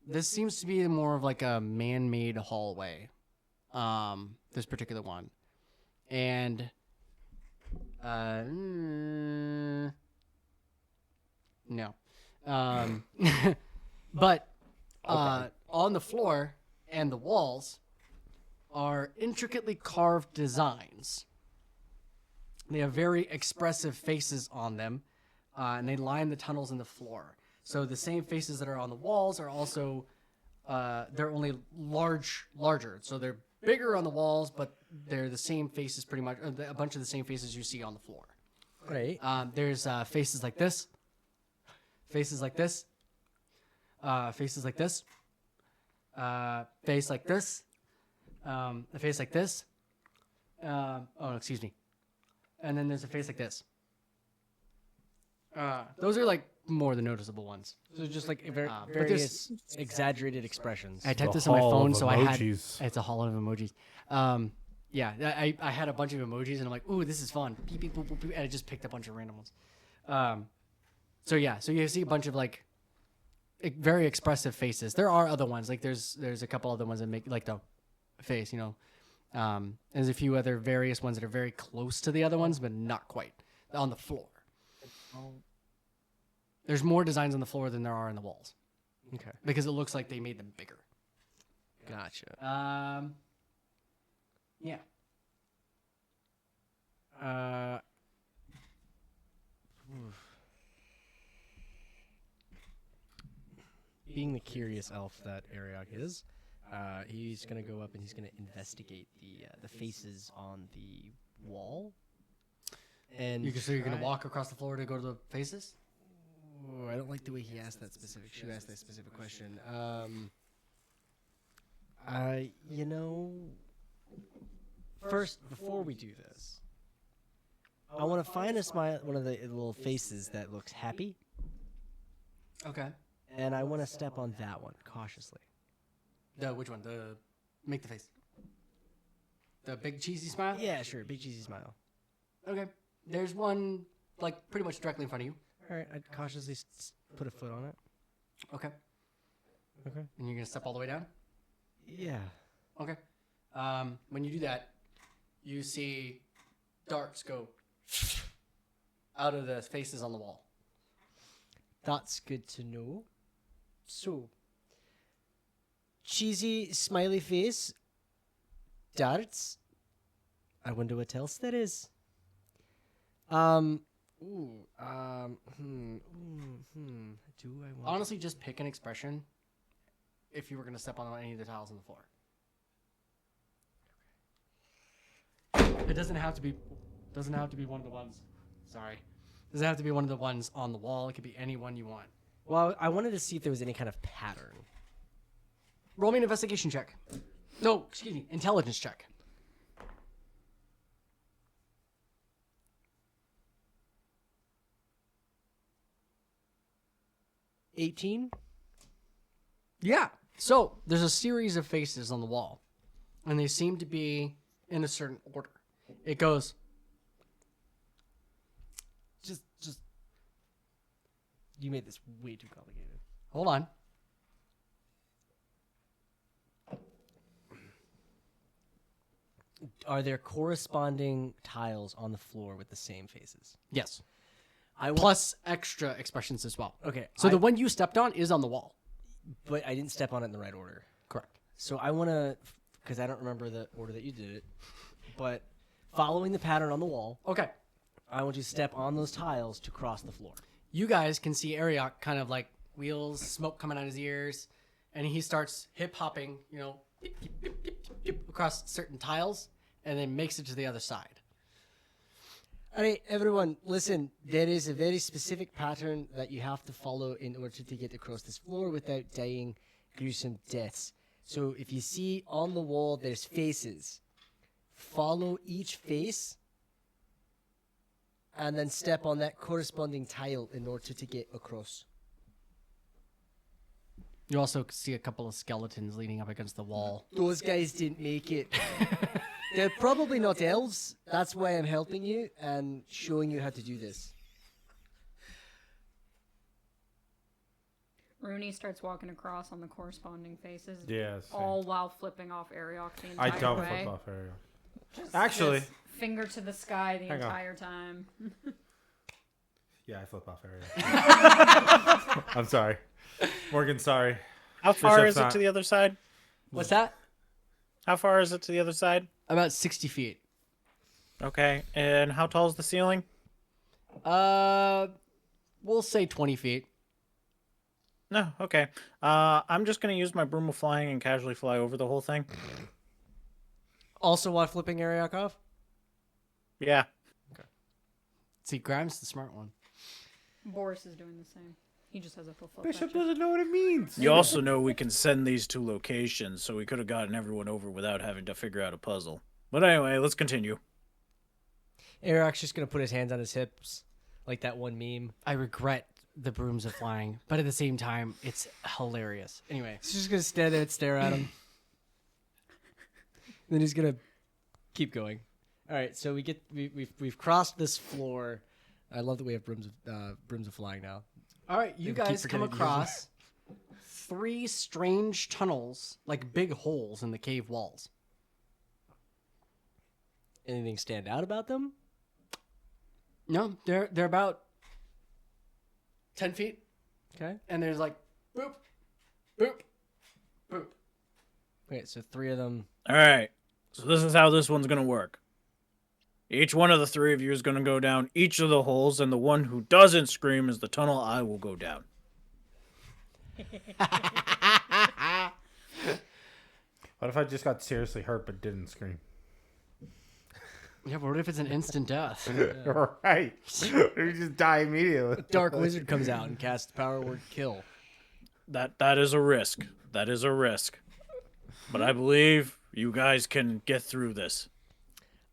This seems to be more of like a man-made hallway. This particular one, and No. But on the floor and the walls are intricately carved designs. They have very expressive faces on them, and they line the tunnels in the floor. So the same faces that are on the walls are also, they're only larger. So they're bigger on the walls, but they're the same faces pretty much, a bunch of the same faces you see on the floor. Right. There's faces like this, faces like this, faces like this, face like this, a face like this. Excuse me. And then there's a face like this. Those are like more the noticeable ones. So just like but various exaggerated expressions. I typed The this on my hall phone, of so I had emojis. it's a hall of emojis. Yeah, I had a bunch of emojis, and I'm like, ooh, this is fun. Beep, beep, boop, boop, boop, and I just picked a bunch of random ones. So you see a bunch of like very expressive faces. There are other ones, like there's a couple other ones that make like the face, there's a few other various ones that are very close to the other ones, but not quite on the floor. There's more designs on the floor than there are in the walls Okay. because it looks like they made them bigger. Gotcha. Yeah. Being the curious elf that Ariok is, he's gonna go up and he's gonna investigate the faces on the wall. And So you're gonna try- walk across the floor to go to the faces? Oh, I don't like the way he asked that specific. She asked that specific question. First, before we do this, I want to find one of the little faces that looks happy, Okay. and I want to step on that one cautiously. Which one? Make the face. The big cheesy smile? Yeah, sure. Big cheesy smile. Okay. There's one like pretty much directly in front of you. All right, I'd cautiously put a foot on it. Okay. Okay. And you're gonna step all the way down? Yeah. Okay. When you do that, you see darts go out of the faces on the wall. That's good to know. So, cheesy smiley face, darts. I wonder what else there is. Do I want? Honestly, just pick an expression if you were gonna step on any of the tiles on the floor. It doesn't have to be one of the ones. Sorry. It doesn't have to be one of the ones on the wall. It could be any one you want. Well, I wanted to see if there was any kind of pattern. Roll me an investigation check. No, excuse me, intelligence check. $18. Yeah. So there's a series of faces on the wall, and they seem to be in a certain order. It goes Just. You made this way too complicated. hold on. Are there corresponding tiles on the floor with the same faces? Yes. I want, Plus extra expressions as well. okay. So the one you stepped on is on the wall. but I didn't step on it in the right order. Correct. So I want to, because I don't remember the order that you did it, but following the pattern on the wall, Okay. I want you to step on those tiles to cross the floor. You guys can see Ariok kind of like wheels, smoke coming out his ears, and he starts hip hopping, beep, beep, beep, beep, beep, beep, across certain tiles, and then makes it to the other side. All right, everyone, listen. There is a very specific pattern that you have to follow in order to get across this floor without dying gruesome deaths. So if you see on the wall there's faces, follow each face and then step on that corresponding tile in order to get across. You also see a couple of skeletons leaning up against the wall. Those guys didn't make it. They're probably not elves. That's why I'm helping you and showing you how to do this. Rooney starts walking across on the corresponding faces. Yeah, same. All while flipping off Ariok the entire I don't way. flip off area. Actually, finger to the sky the Hang on. entire time. Yeah, I flip off area. I'm sorry. Morgan, sorry. How far Bishop's is it not- to the other side? What's that? How far is it to the other side? About 60 feet. Okay. And how tall is the ceiling? We'll say 20 feet. No. Okay. I'm just gonna use my broom of flying and casually fly over the whole thing. Also, while flipping Ariok off? Yeah. See, Grimes the smart one. Boris is doing the same. He just has a full flip. Bishop doesn't know what it means. You also know we can send these to locations, so we could have gotten everyone over without having to figure out a puzzle. But anyway, let's continue. Ariok's just going to put his hands on his hips, like that one meme. I regret the brooms of flying, but at the same time, it's hilarious. Anyway, He's just going to stand there and stare at him. Then he's going to keep going. All right, so we've crossed this floor. I love that we have brooms of flying now. all right, you Keep guys come forgetting to use them. across 3 strange tunnels, like big holes in the cave walls. Anything stand out about them? No, they're about 10 feet, Okay. and there's like boop, boop, boop. Okay, so 3 of them. All right. So this is how this one's going to work. Each one of the 3 of you is going to go down each of the holes, and the one who doesn't scream is the tunnel I will go down. What if I just got seriously hurt but didn't scream? Yeah, but what if it's an instant death? Right. You just die immediately. Dark Wizard comes out and casts the power word kill. That is a risk. That is a risk. But I believe you guys can get through this.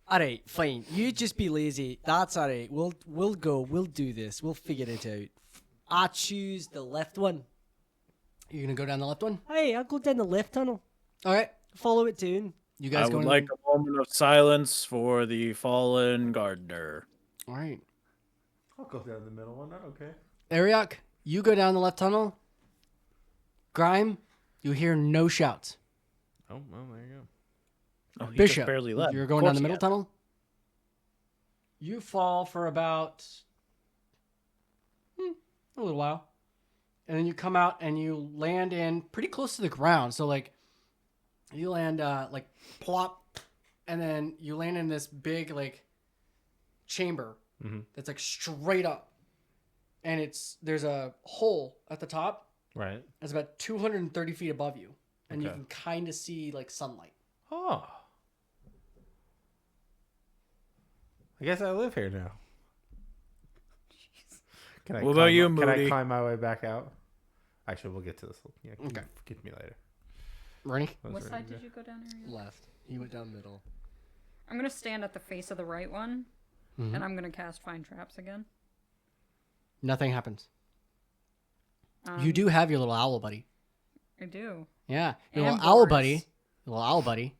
Alright, fine. You just be lazy. That's alright. We'll go. We'll do this. We'll figure it out. I choose the left one. You're gonna go down the left one. Hey, I'll go down the left tunnel. All right, Follow it down. you I guys would go. like a moment of silence for the fallen gardener. All right, I'll go down the middle one. Okay. Ariok, you go down the left tunnel. Grime, you hear no shouts. Oh, well, there you go. Oh, he Bishop, just barely left. you're Of going down course the he middle has. tunnel. You fall for about a little while, and then you come out and you land in pretty close to the ground. So like, you land like plop, and then you land in this big like chamber that's like straight up, and there's a hole at the top Right. that's about 230 feet above you, and you Okay. can kind of see like sunlight. Oh. I guess I live here now. Can I What about you, Can I Moody? climb my way back out? Actually, we'll get to this. Yeah, Okay. Get me later. Ready? What side did you go down, Ariel? Left. He went down middle. I'm gonna stand at the face of the right one, and I'm gonna cast Find Traps again. Nothing happens. You do have your little owl buddy. I do. Yeah, your And little owl Boris. buddy. Your little owl buddy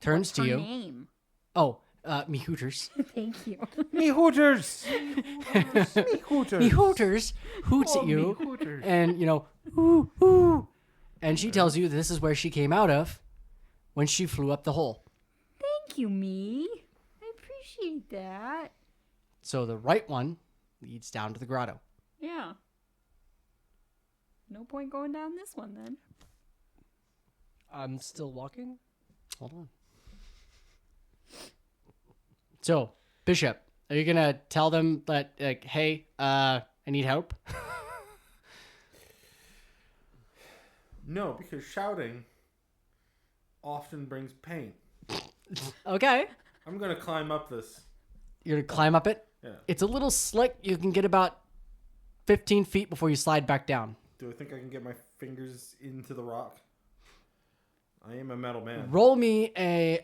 turns What's to her you. name? Oh, me Hooters. Thank you. Me Hooters. Me Hooters. Me Hooters hoots Oh, at me you, Hooters. and ooh, ooh, and she tells you this is where she came out of when she flew up the hole. Thank you, me. I appreciate that. So the right one leads down to the grotto. Yeah. No point going down this one then. I'm still walking. Hold on. So, Bishop, are you gonna tell them that, like, hey, I need help? No, because shouting often brings pain. Okay. I'm gonna climb up this. You're gonna climb up it. Yeah. It's a little slick. You can get about 15 feet before you slide back down. Do I think I can get my fingers into the rock? I am a metal man. Roll me a.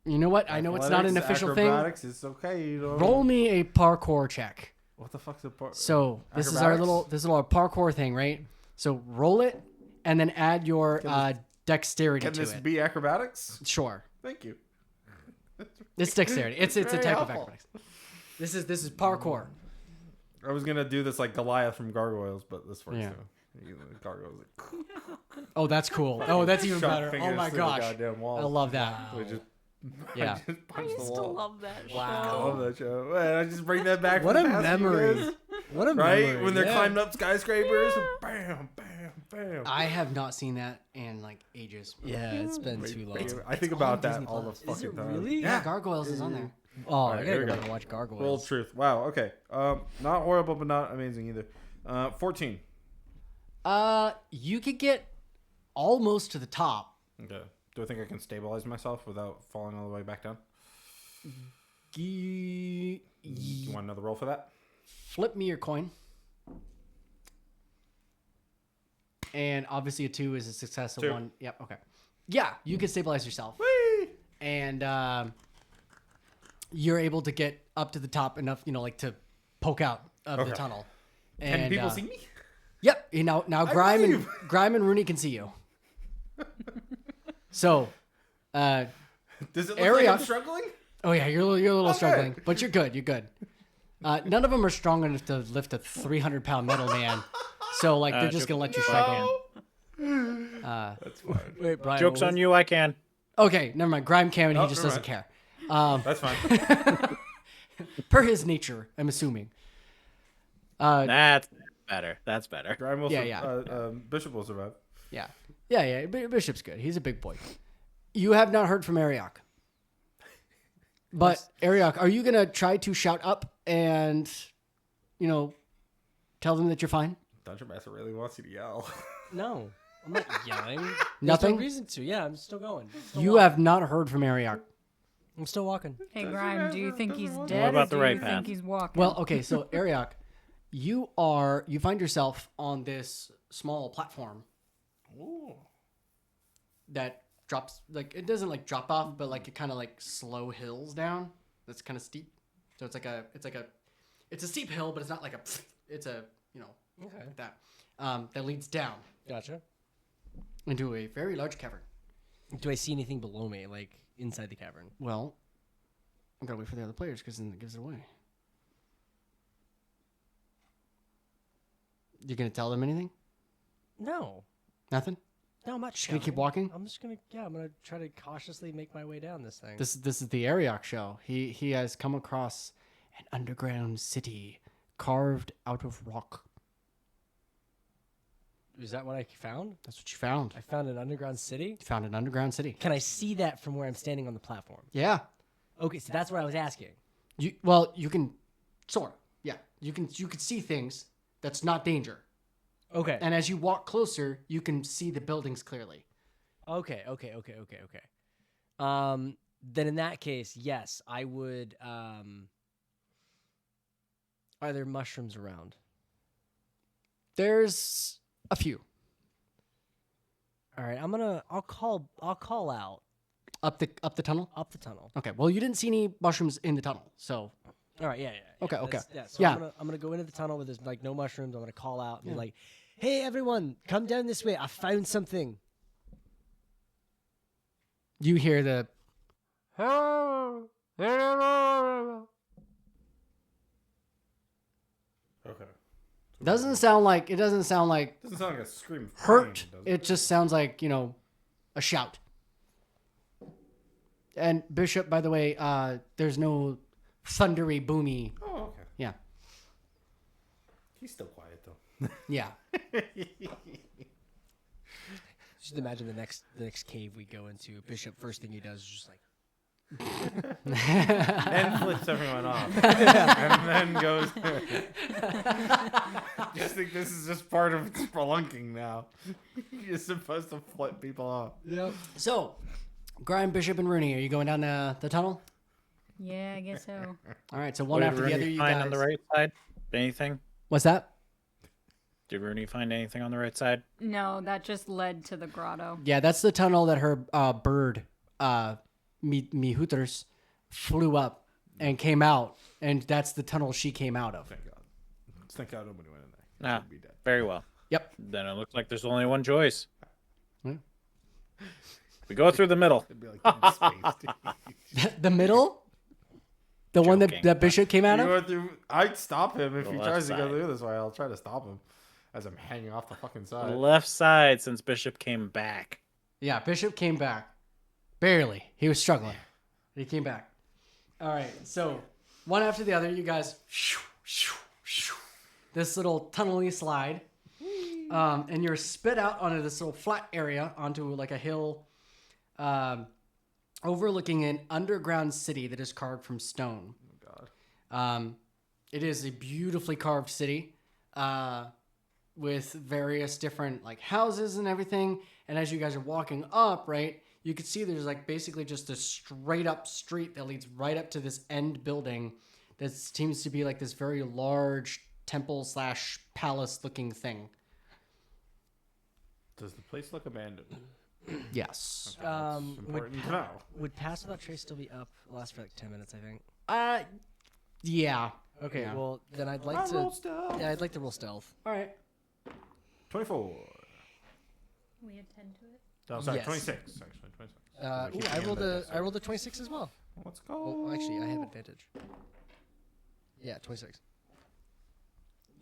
You know what? I know it's not an Athletics, official thing. acrobatics, it's okay. You know. Roll me a parkour check. What the fuck's a part? So this is our little parkour thing, right? So roll it, and then add your dexterity Can to this it. be acrobatics? Sure, Thank you. it's dexterity. It's a Very type of helpful. acrobatics. This is parkour. I was gonna do this like Goliath from Gargoyles, but this works Yeah. too. Gargoyles like Oh, that's cool. Oh, that's even shove better. Oh fingers my through the gosh, goddamn wall. I love that. We just Yeah. just I punched the used to wall. love that show. I love that show. Man, I just bring that back. What from a the past few memory. years. What a Right? memory. When they're yeah. climbing up skyscrapers. Bam, bam, bam. I have not seen that in like ages. Yeah, it's been too long. I think about that all the Is fucking it time. really? Yeah, Gargoyles is on there. Oh, I right, gotta here go we back go. and watch Gargoyles. Full truth. Wow. Okay. Not horrible, but not amazing either. 14. You could get almost to the top. Okay. Do I think I can stabilize myself without falling all the way back down? You want another roll for that? Flip me your coin. And obviously a 2 is a success. A 2. 1. Yep. Okay. Yeah, you can stabilize yourself. Whee! And you're able to get up to the top enough, like to poke out of the Okay. tunnel. Can And, people see me? Yep. Now Grime believe. and Rooney can see you. So, Does it look Area- like I'm struggling? oh yeah, you're a little Okay. struggling, but you're good. You're good. None of them are strong enough to lift a 300-pound metal man. So like they're just gonna let you struggle. That's fine. Wait, Brian. Joke's on you, I can. Okay, never mind. Grime can, and he Oh, just never doesn't care. That's fine. Per his nature, I'm assuming. That's better. That's better. Grime will Yeah, Bishop will survive. Yeah. Bishop's good. He's a big boy. You have not heard from Ariok. But Ariok, are you gonna try to shout up and, tell them that you're fine? Dungeon Master really wants you to yell. No, I'm not yelling. There's Nothing? no reason to. Yeah, I'm still going. You have not heard from Ariok. I'm still walking. Hey, Grime, do you think he's dead about or the do right you path? think he's walking? Well, okay, so Ariok, you find yourself on this small platform Ooh. that drops, like, it doesn't like drop off, but like it kind of like slow hills down. That's kind of steep. So it's a steep hill, but it's not like it's a, Okay. that, that leads down Gotcha. into a very large cavern. Do I see anything below me, like inside the cavern? Well, I'm gonna wait for the other players because then it gives it away. You gonna tell them anything? No. Nothing? No, I'm not Just gonna keep shouting. walking? I'm just gonna, I'm gonna try to cautiously make my way down this thing. This is the Ariok show. He has come across an underground city carved out of rock. Is that what I found? That's what you found. I found an underground city. You found an underground city. Can I see that from where I'm standing on the platform? Yeah. Okay, so that's what I was asking. You can sort of. Yeah. You can see things. That's not danger. Okay. And as you walk closer, you can see the buildings clearly. Okay. Then in that case, yes, I would. Are there mushrooms around? There's a few. All right, I'll call out Up the tunnel? up the tunnel. Okay. Well, you didn't see any mushrooms in the tunnel. So, All right, yeah. Okay, that's- okay. Yeah, so Yeah. I'm gonna go into the tunnel where there's like no mushrooms. I'm gonna call out and be like, "Hey, everyone, come down this way. I found something." you hear the Okay. doesn't sound like Doesn't sound like a scream. Of hurt. pain, does It just sounds like, a shout. And Bishop, by the way, there's no thundery, boomy. Oh, okay. Yeah. He's still quiet though. Yeah. Just imagine the next cave we go into. Bishop, first thing he does is just like, Then flips everyone off. And then goes. Just think this is just part of spelunking now. You're supposed to flip people off. So, Grime, Bishop, and Rooney, are you going down the tunnel? Yeah, I guess so. All right, so one Did after the Rooney other, you find guys. on the right side? Anything? What's that? Did Rooney find anything on the right side? No, that just led to the grotto. Yeah, that's the tunnel that her bird, Hooters, flew up and came out, and that's the tunnel she came out of. Thank God. Thank God nobody went in there. Nah, She'd be dead. very well. Yep. Then it looks like there's only one choice. Hmm. We go through the middle. It'd be like Dead Space. The middle? The one Joking. that Bishop came out You of? go through, I'd stop him if The he left tries to go side. through this way. I'll try to stop him as I'm hanging off the fucking side. Left side, since Bishop came back. Yeah, Bishop came back. Barely. He was struggling. He came back. All right, so one after the other, you guys. This little tunnely slide, and you're spit out onto this little flat area onto like a hill, overlooking an underground city that is carved from stone. Oh God. It is a beautifully carved city, with various different like houses and everything. And as you guys are walking up, right, you can see there's like basically just a straight up street that leads right up to this end building that seems to be like this very large temple / palace looking thing. Does the place look abandoned? Yes. That's important to know. Would Pass Without Trace still be up? It'll last for like 10 minutes, I think. Yeah. Okay, Yeah. well, then I'd like I'll to... roll stealth. Yeah, I'd like to roll stealth. All right. 24. We attend to it. Oh, sorry, Yes. 26. Actually, 26. I rolled a 26 as well. Let's go. Well, actually, I have advantage. Yeah, 26.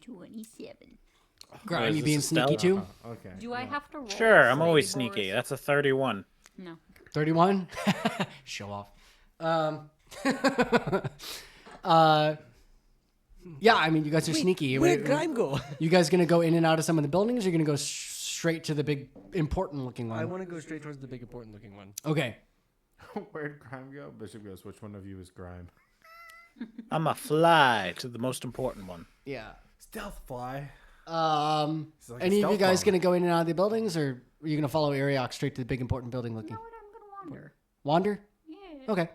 27. Grime, is you this being a sneaky stealth? too? Okay. Do I have to roll? Sure, I'm always Lady sneaky. Boris? That's a 31. No. 31? Show off. Yeah, I mean, you guys are sneaky. Where'd Grime go? You guys gonna go in and out of some of the buildings, or you're gonna go straight to the big, important looking one? I want to go straight towards the big, important looking one. Okay. Where'd Grime go? Bishop goes, which one of you is Grime? I'm a fly to the most important one. Yeah. Stealth fly. Any like a of you stealth guys bomber. gonna go in and out of the buildings, or are you gonna follow Ariok straight to the big, important building looking? You know what? I'm gonna wander. Wander? Yeah. Okay.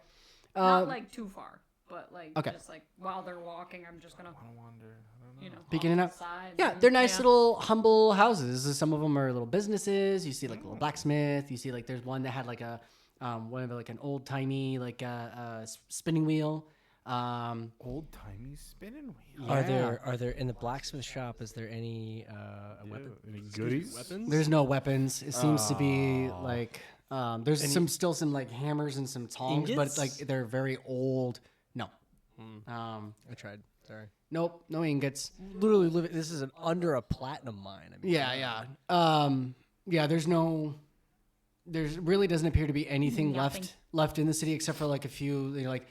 Not like too far, but like okay. just like while they're walking, I'm just gonna, I wonder. I don't know. you know, Peeking in off and the out. sides Yeah, and- they're nice little humble houses. Some of them are little businesses. You see like a little blacksmith. You see like there's one that had like a one of the, like an old timey like spinning wheel. Old timey spinning wheel. Are there in the blacksmith shop? Is there any weapon? Any goodies? Weapons? There's no weapons. It seems to be like there's still some like hammers and some tongs, but Ingots? like they're very old. No. I tried. Sorry. Nope. No ingots. Literally, this is under a platinum mine. I mean, Yeah. Yeah. There's really doesn't appear to be anything Nothing. left in the city except for like a few, like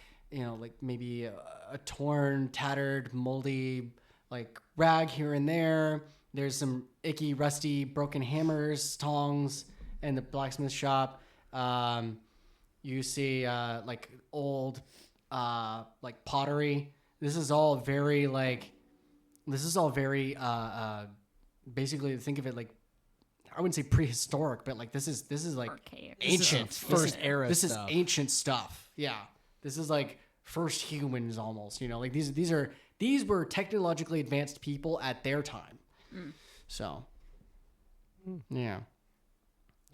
maybe a torn, tattered, moldy like rag here and there. There's some icky, rusty, broken hammers, tongs in the blacksmith shop. You see like old like pottery. This is all very basically think of it like, I wouldn't say prehistoric, but like this is like Archaic. ancient. first era This stuff. is ancient stuff. Yeah. This is like first humans almost, like these were technologically advanced people at their time. So yeah.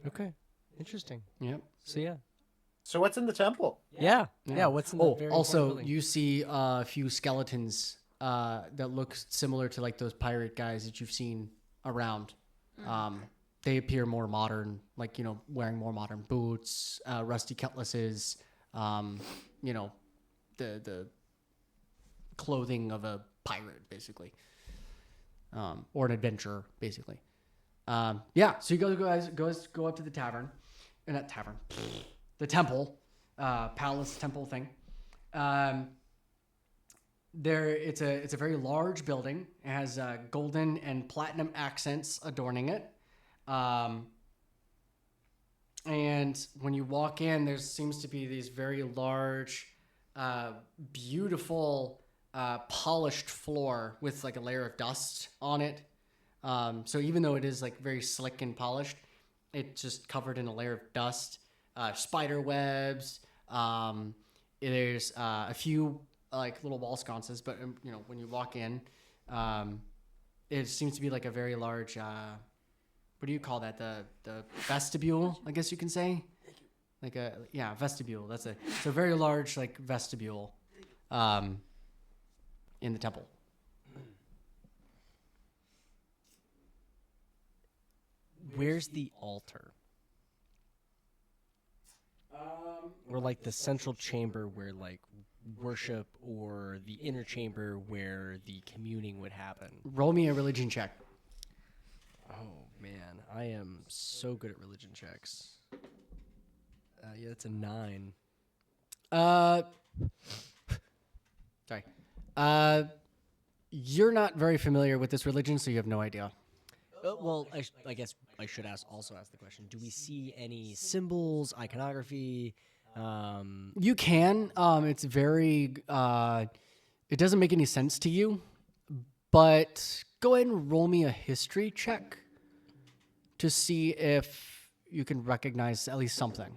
Okay. Interesting. Yep. So yeah. So what's in the temple? Yeah. What's in the very also important building? you see a few skeletons that look similar to like those pirate guys that you've seen around. They appear more modern, like wearing more modern boots, rusty cutlasses, the clothing of a pirate, basically, or an adventurer, basically. Yeah. So you guys go up to the tavern, or not tavern, the temple, palace temple thing. It's a very large building. It has golden and platinum accents adorning it. And when you walk in, there seems to be these very large, beautiful, polished floor with like a layer of dust on it. So even though it is like very slick and polished, it's just covered in a layer of dust, spider webs. There's a few like little wall sconces, but when you walk in, it seems to be like a very large. What do you call that? The vestibule, I guess you can say. Like vestibule. It's a very large like vestibule, in the temple. Where's the altar? Or like the central chamber where like worship, or the inner chamber where the communing would happen. Roll me a religion check. Oh man, I am so good at religion checks. Yeah, that's a 9. Sorry. You're not very familiar with this religion, so you have no idea. Well, I guess I should also ask the question: do we see any symbols, iconography? You can. It's very. It doesn't make any sense to you, but go ahead and roll me a history check to see if you can recognize at least something.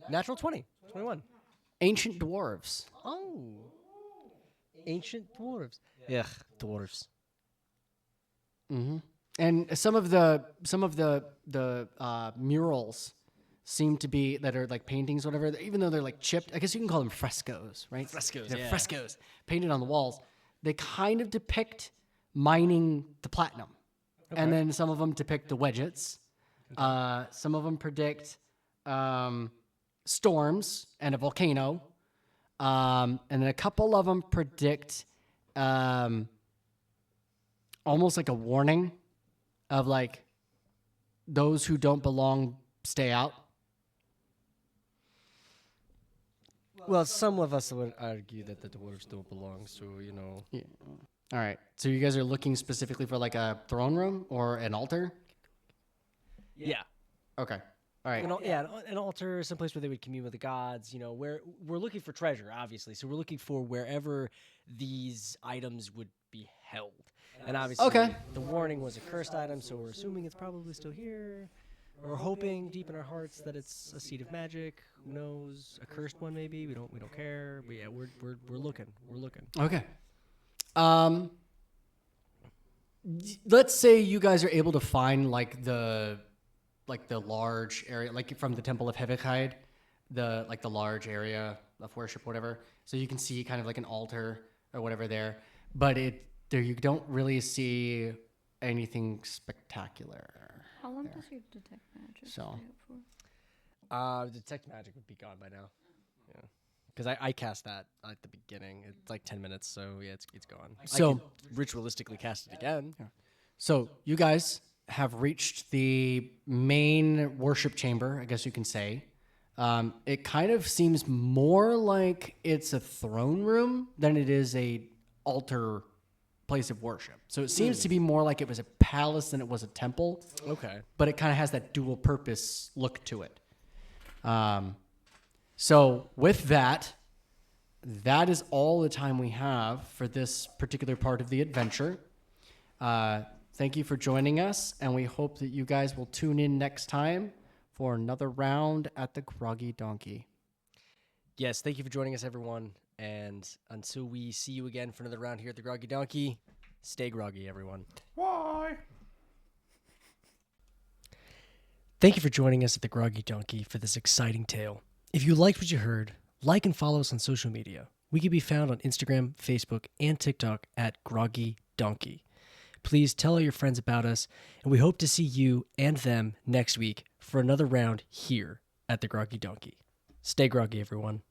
Natural 20, 21. Ancient dwarves. Oh, ancient dwarves. Yeah, dwarves. And some of the murals seem to be that are like paintings, whatever. Even though they're like chipped, I guess you can call them frescoes, right? Frescoes, They're yeah. frescoes painted on the walls. They kind of depict mining the platinum, and then some of them depict the wedgets. Some of them predict storms and a volcano, and then a couple of them predict almost like a warning of like those who don't belong stay out. Well, some of us would argue that the dwarves don't belong, so you know. Yeah. All right. So you guys are looking specifically for like a throne room or an altar? Yeah. Okay. All right. An altar, someplace where they would commune with the gods. You know, where we're looking for treasure, obviously. So we're looking for wherever these items would be held. And obviously, Okay. the warning was a cursed item, so we're assuming it's probably still here. We're hoping deep in our hearts that it's a seed of magic. Who knows? A cursed one, maybe. We don't care. But yeah, we're looking. We're looking. Okay. Let's say you guys are able to find like the large area, like from the Temple of Hevikheid, the large area of worship, whatever. So you can see kind of like an altar or whatever there, but there you don't really see anything spectacular. How long does your detect magic So. stay up for? Detect magic would be gone by now. Yeah. Because I cast that at the beginning. It's like 10 minutes, so yeah, it's gone. So- I can ritualistically cast it again. So you guys have reached the main worship chamber, I guess you can say. It kind of seems more like it's a throne room than it is a altar place of worship. So it seems to be more like it was a palace than it was a temple. Okay. But it kind of has that dual purpose look to it. So with that is all the time we have for this particular part of the adventure. Thank you for joining us, and we hope that you guys will tune in next time for another round at the Groggy Donkey. Yes, thank you for joining us, everyone. And until we see you again for another round here at the Groggy Donkey, stay groggy, everyone. Why? Thank you for joining us at the Groggy Donkey for this exciting tale. If you liked what you heard, like and follow us on social media. We can be found on Instagram, Facebook, and TikTok at Groggy Donkey. Please tell all your friends about us, and we hope to see you and them next week for another round here at the Groggy Donkey. Stay groggy, everyone.